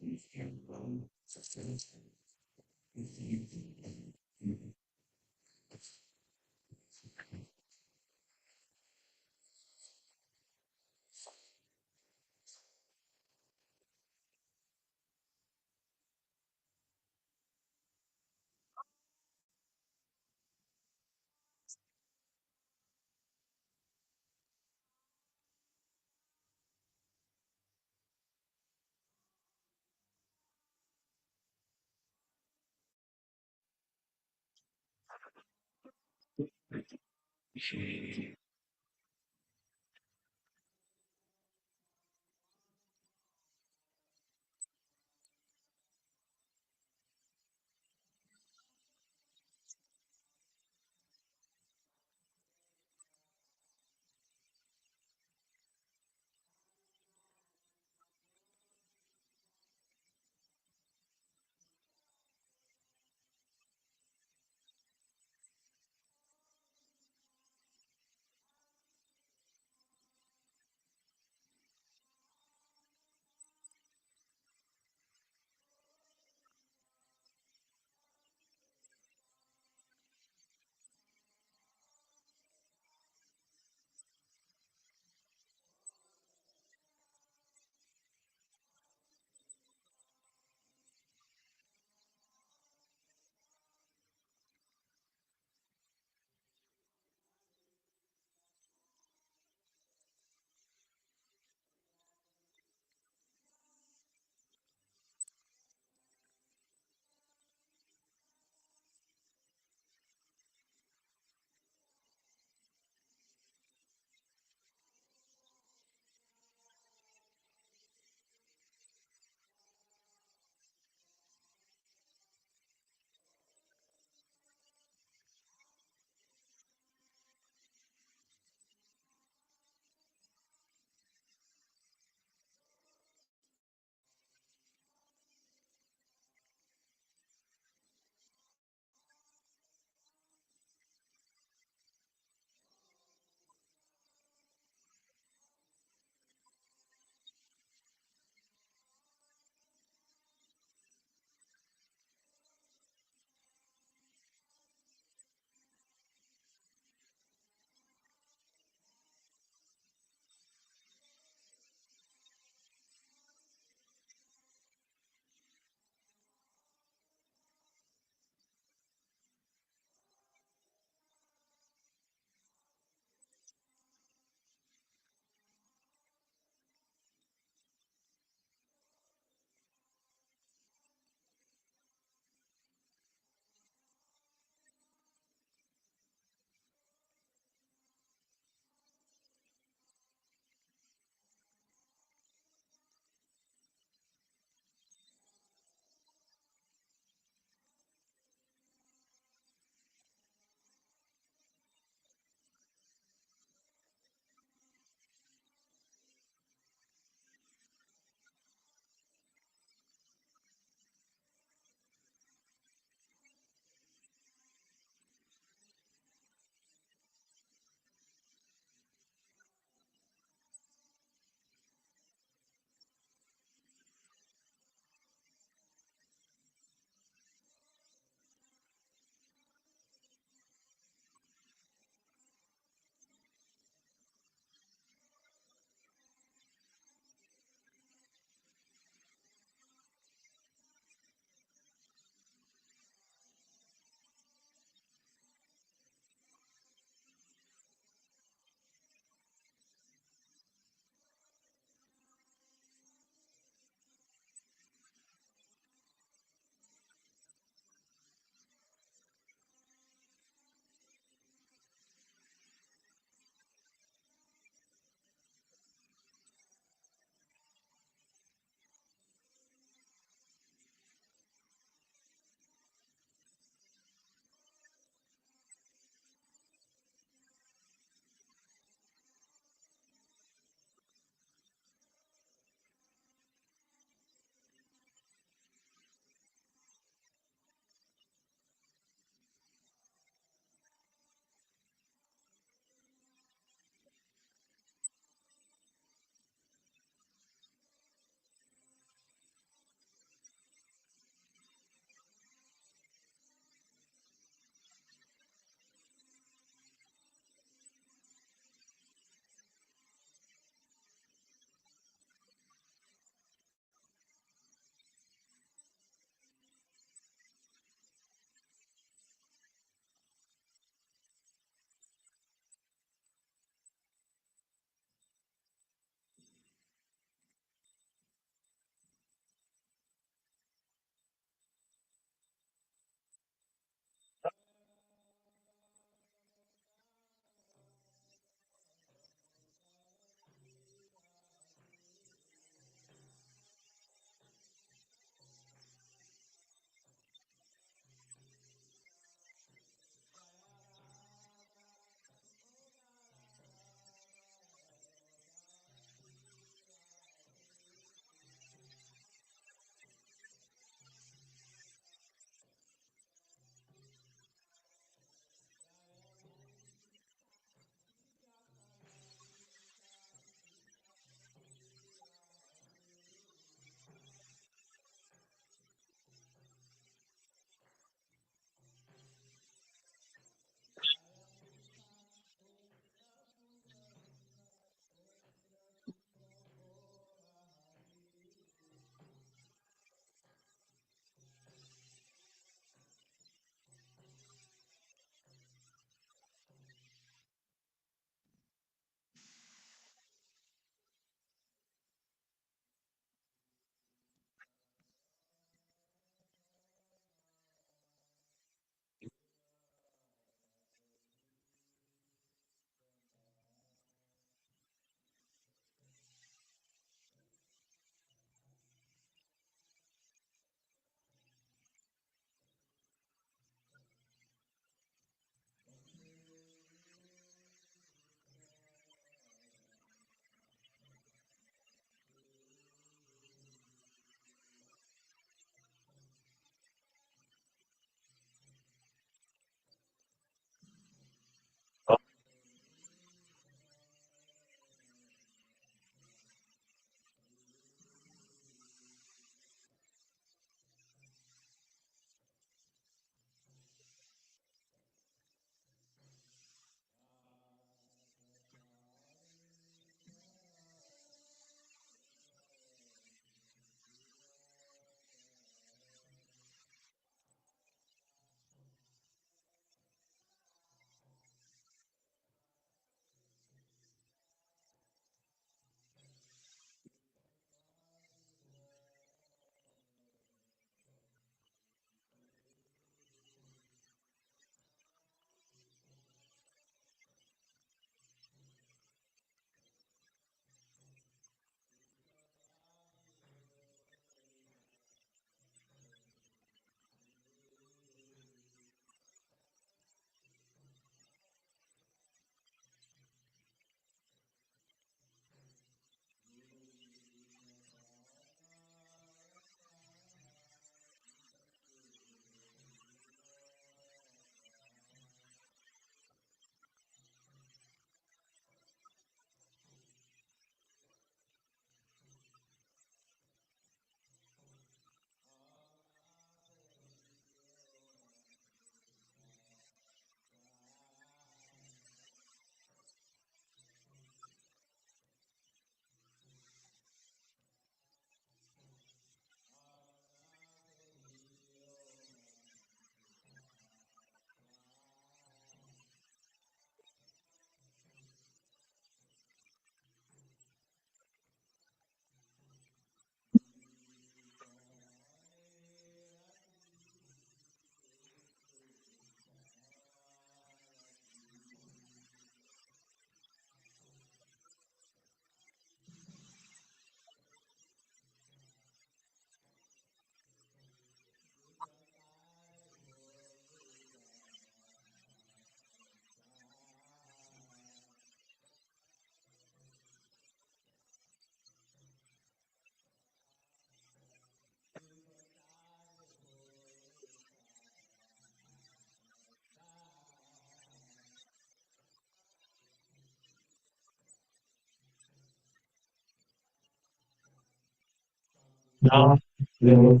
Now, the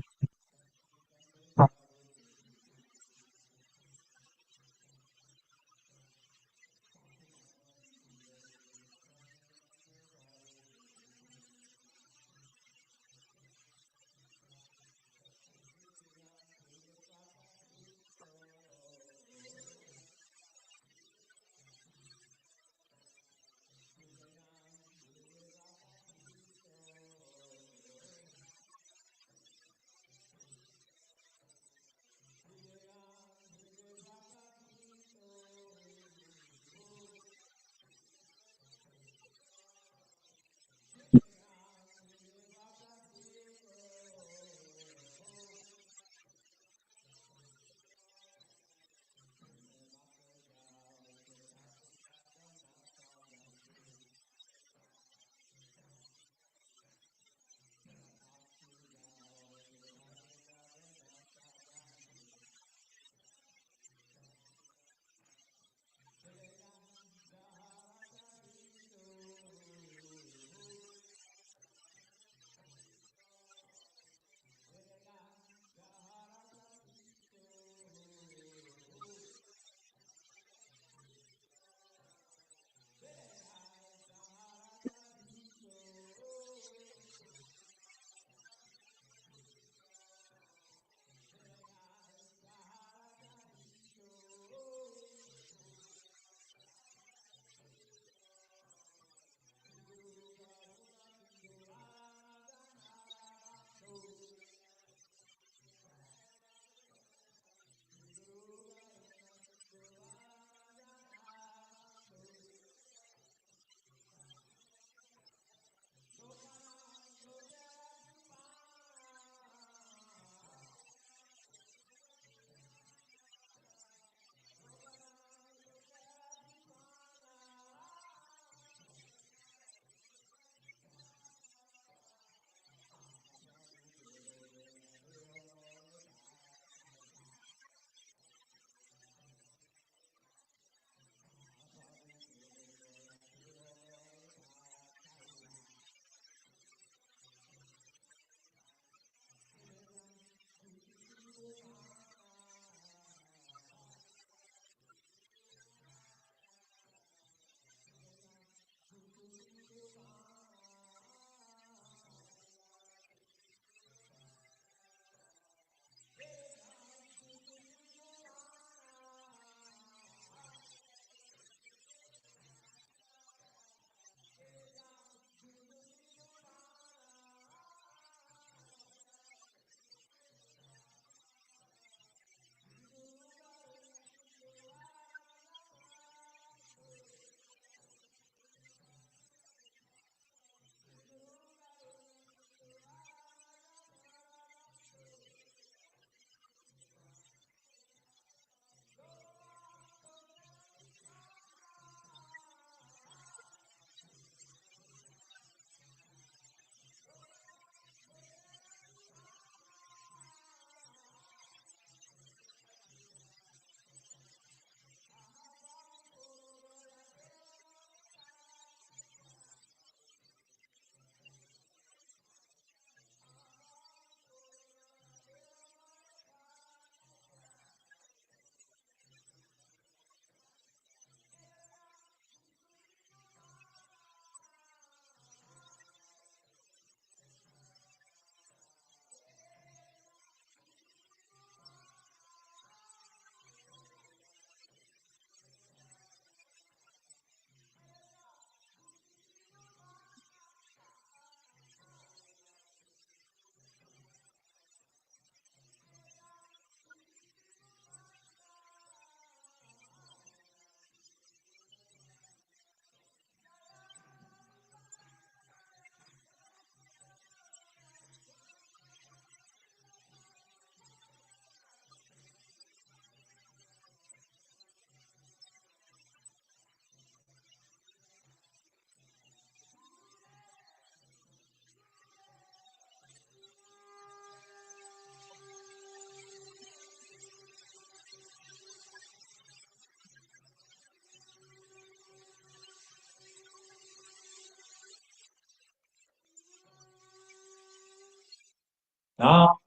Now,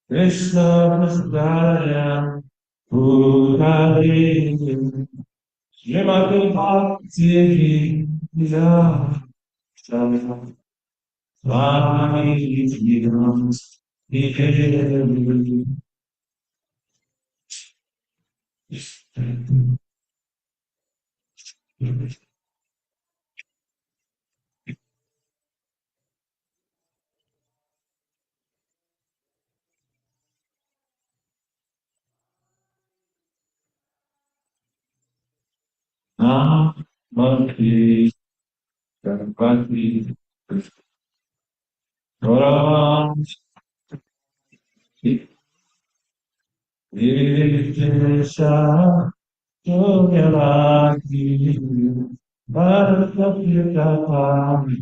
Krishna Prasthaya Purari Srimad Bhakti Vijaya Swami Bhakti Bhakti Gauravam Vivekesha Yogyavaki Bharatapyatapami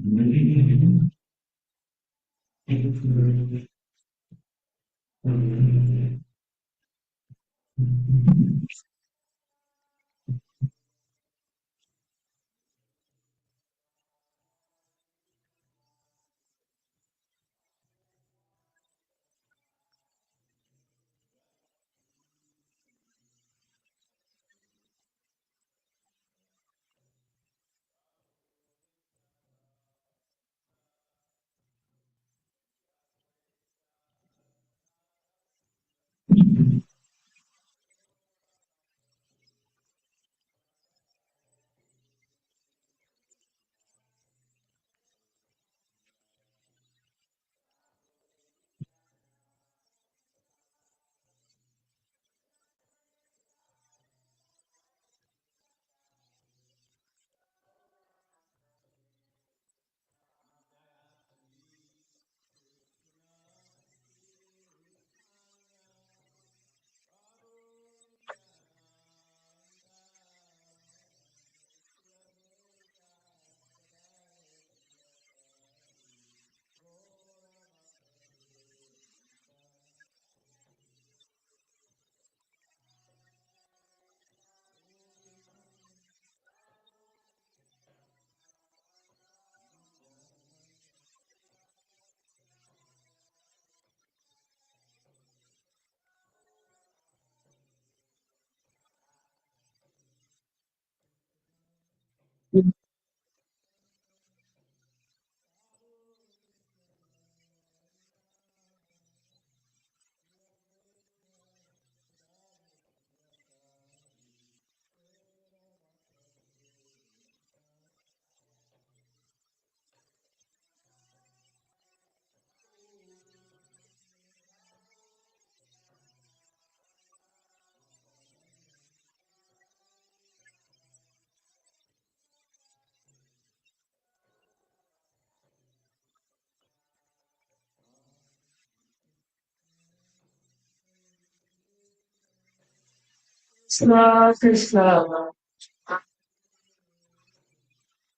Krishna Krishna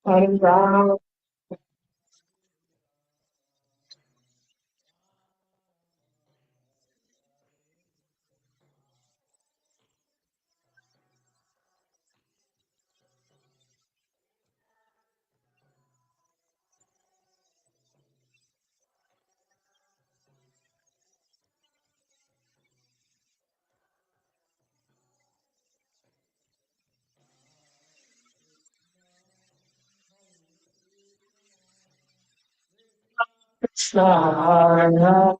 Hare Rama Krishna Hare Rama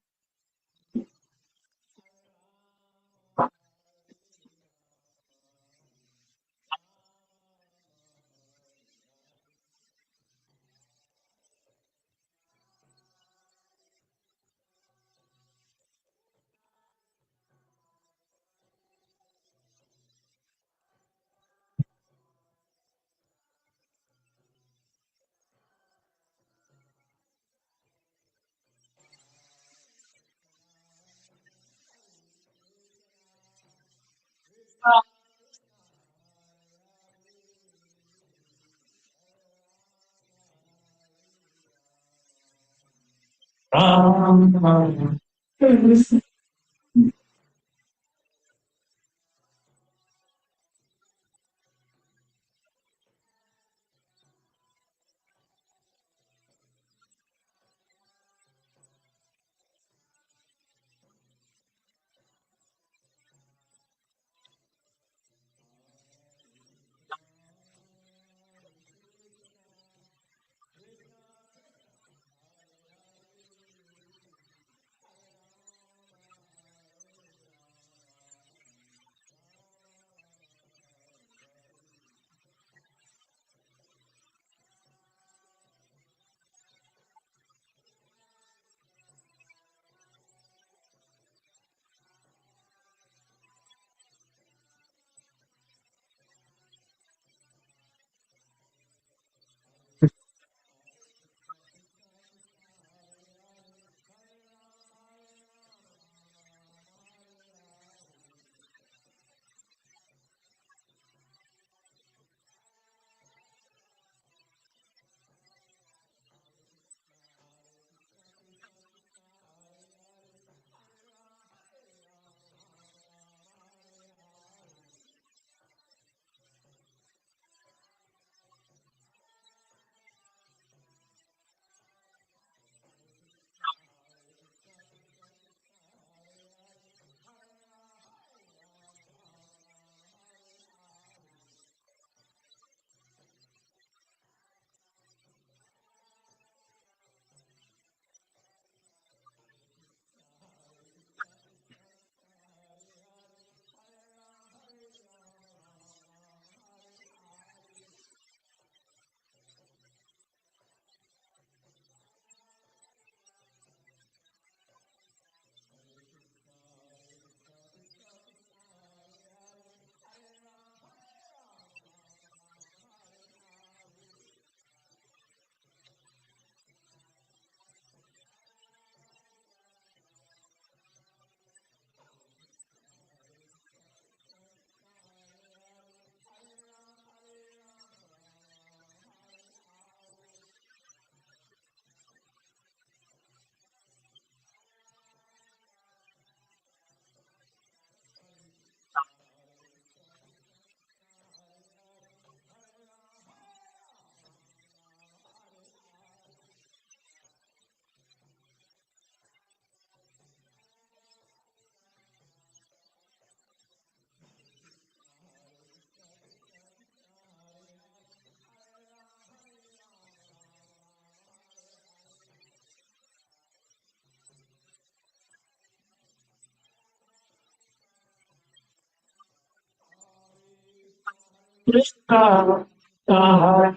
Krishna, Hare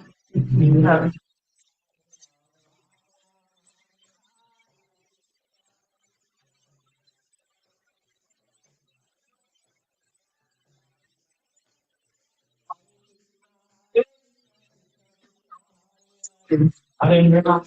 Rama, Hare Rama,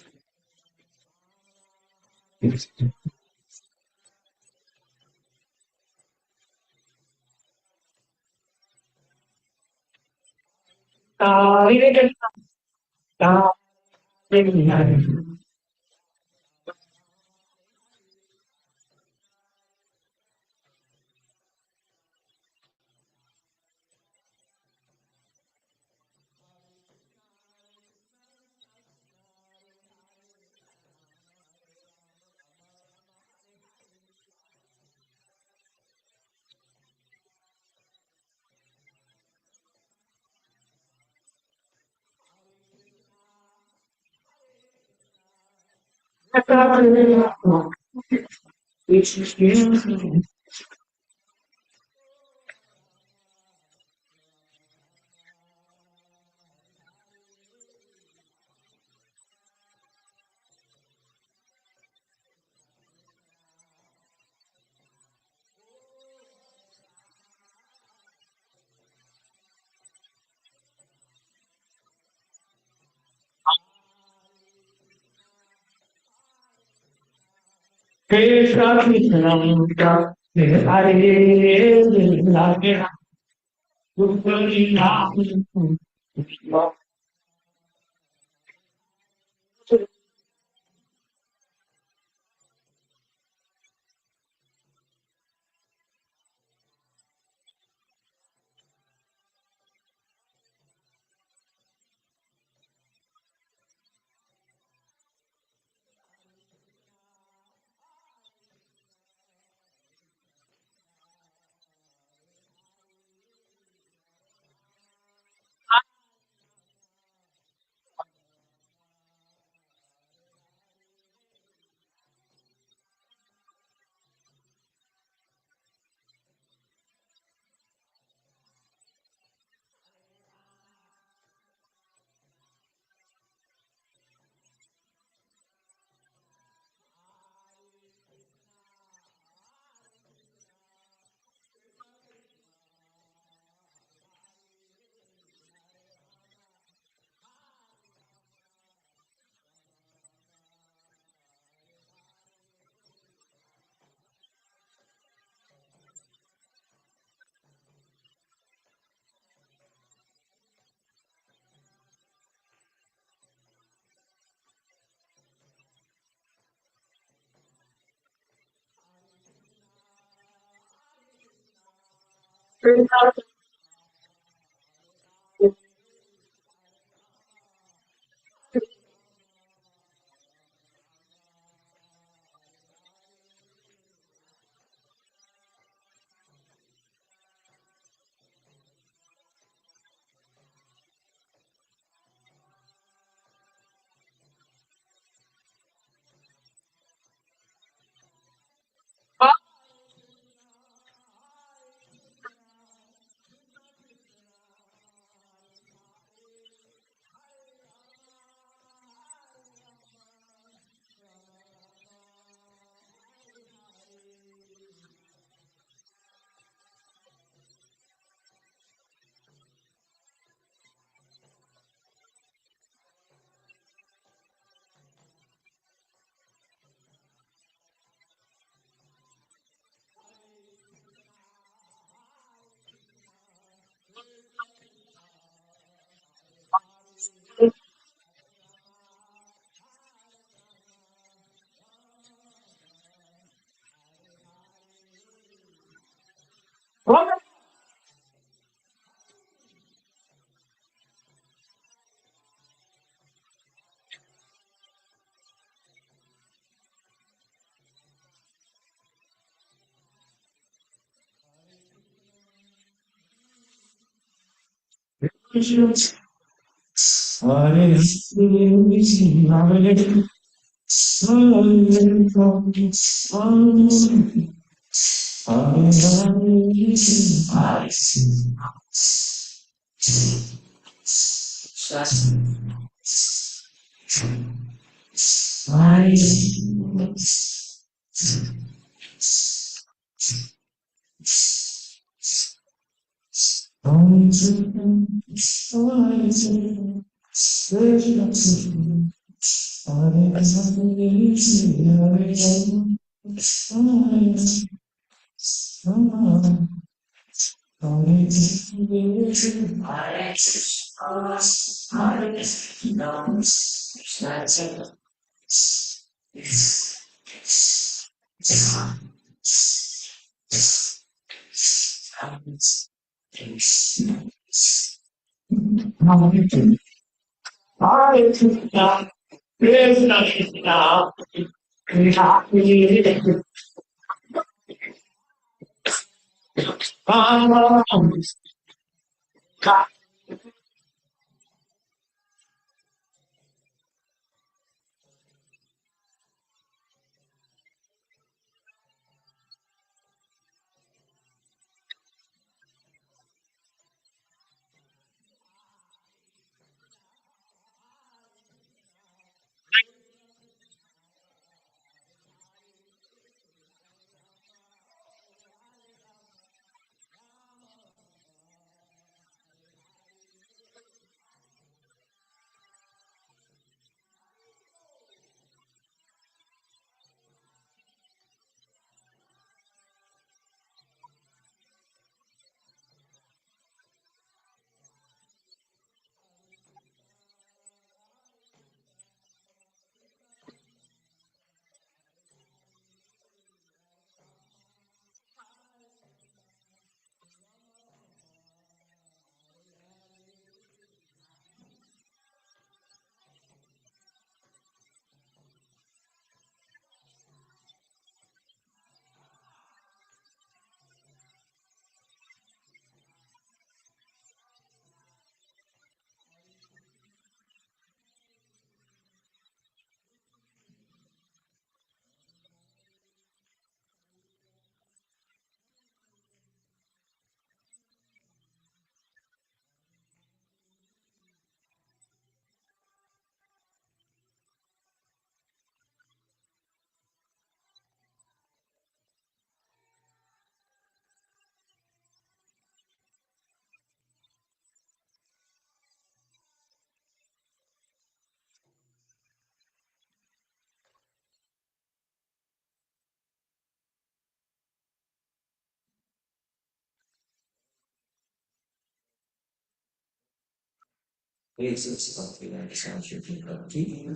Иисус отвечает санчипи какие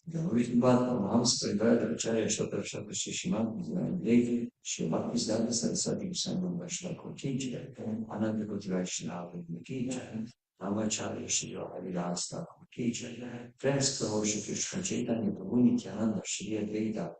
Вишбат Мамс предает Ачарья Шота Шота Шишиман Деви Шимат Издана Сарасати Самам Вашнаку Кича Ананда Кутивашна Кича Амачарья Шива Авидаста Кича Френск Прохожий Кришна Чайтанья Прабху Нитьянанда Шри Адвайта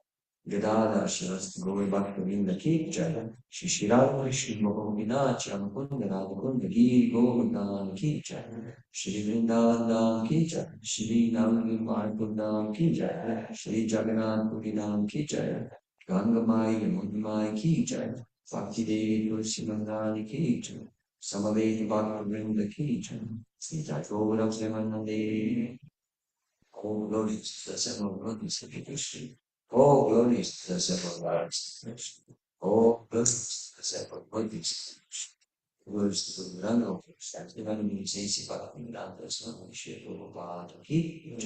Gadada Shiras Gauri Bhakta Vinda Ki Jaya Shri Shirada Shri Bhagavina Chamakunda Radhakunda Giri Govardhan Ki Jaya Shri Vrindavan Ki Jaya Shri Navami Markundam Ki Jaya Shri Jagannath Purinam Ki Jaya Gangamai Yamunimai Ki Jaya Bhakti Devi Tulsimandani Ki Jaya Samaveti Bhakta Vrinda Ki Jaya Sri Jagoram Srimanande All glory to the seven goodness of Krishna. All glory to the seven lives of Krishna. All glory to the seven goodness of Krishna. Glories to the Rana of Krishna. The Rana means easy, but in that there's no issue about he.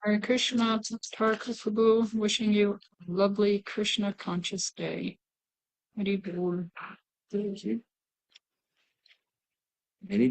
Hare Krishna, Tarka Prabhu, wishing you a lovely Krishna conscious day. Hari Bol. Thank you. Any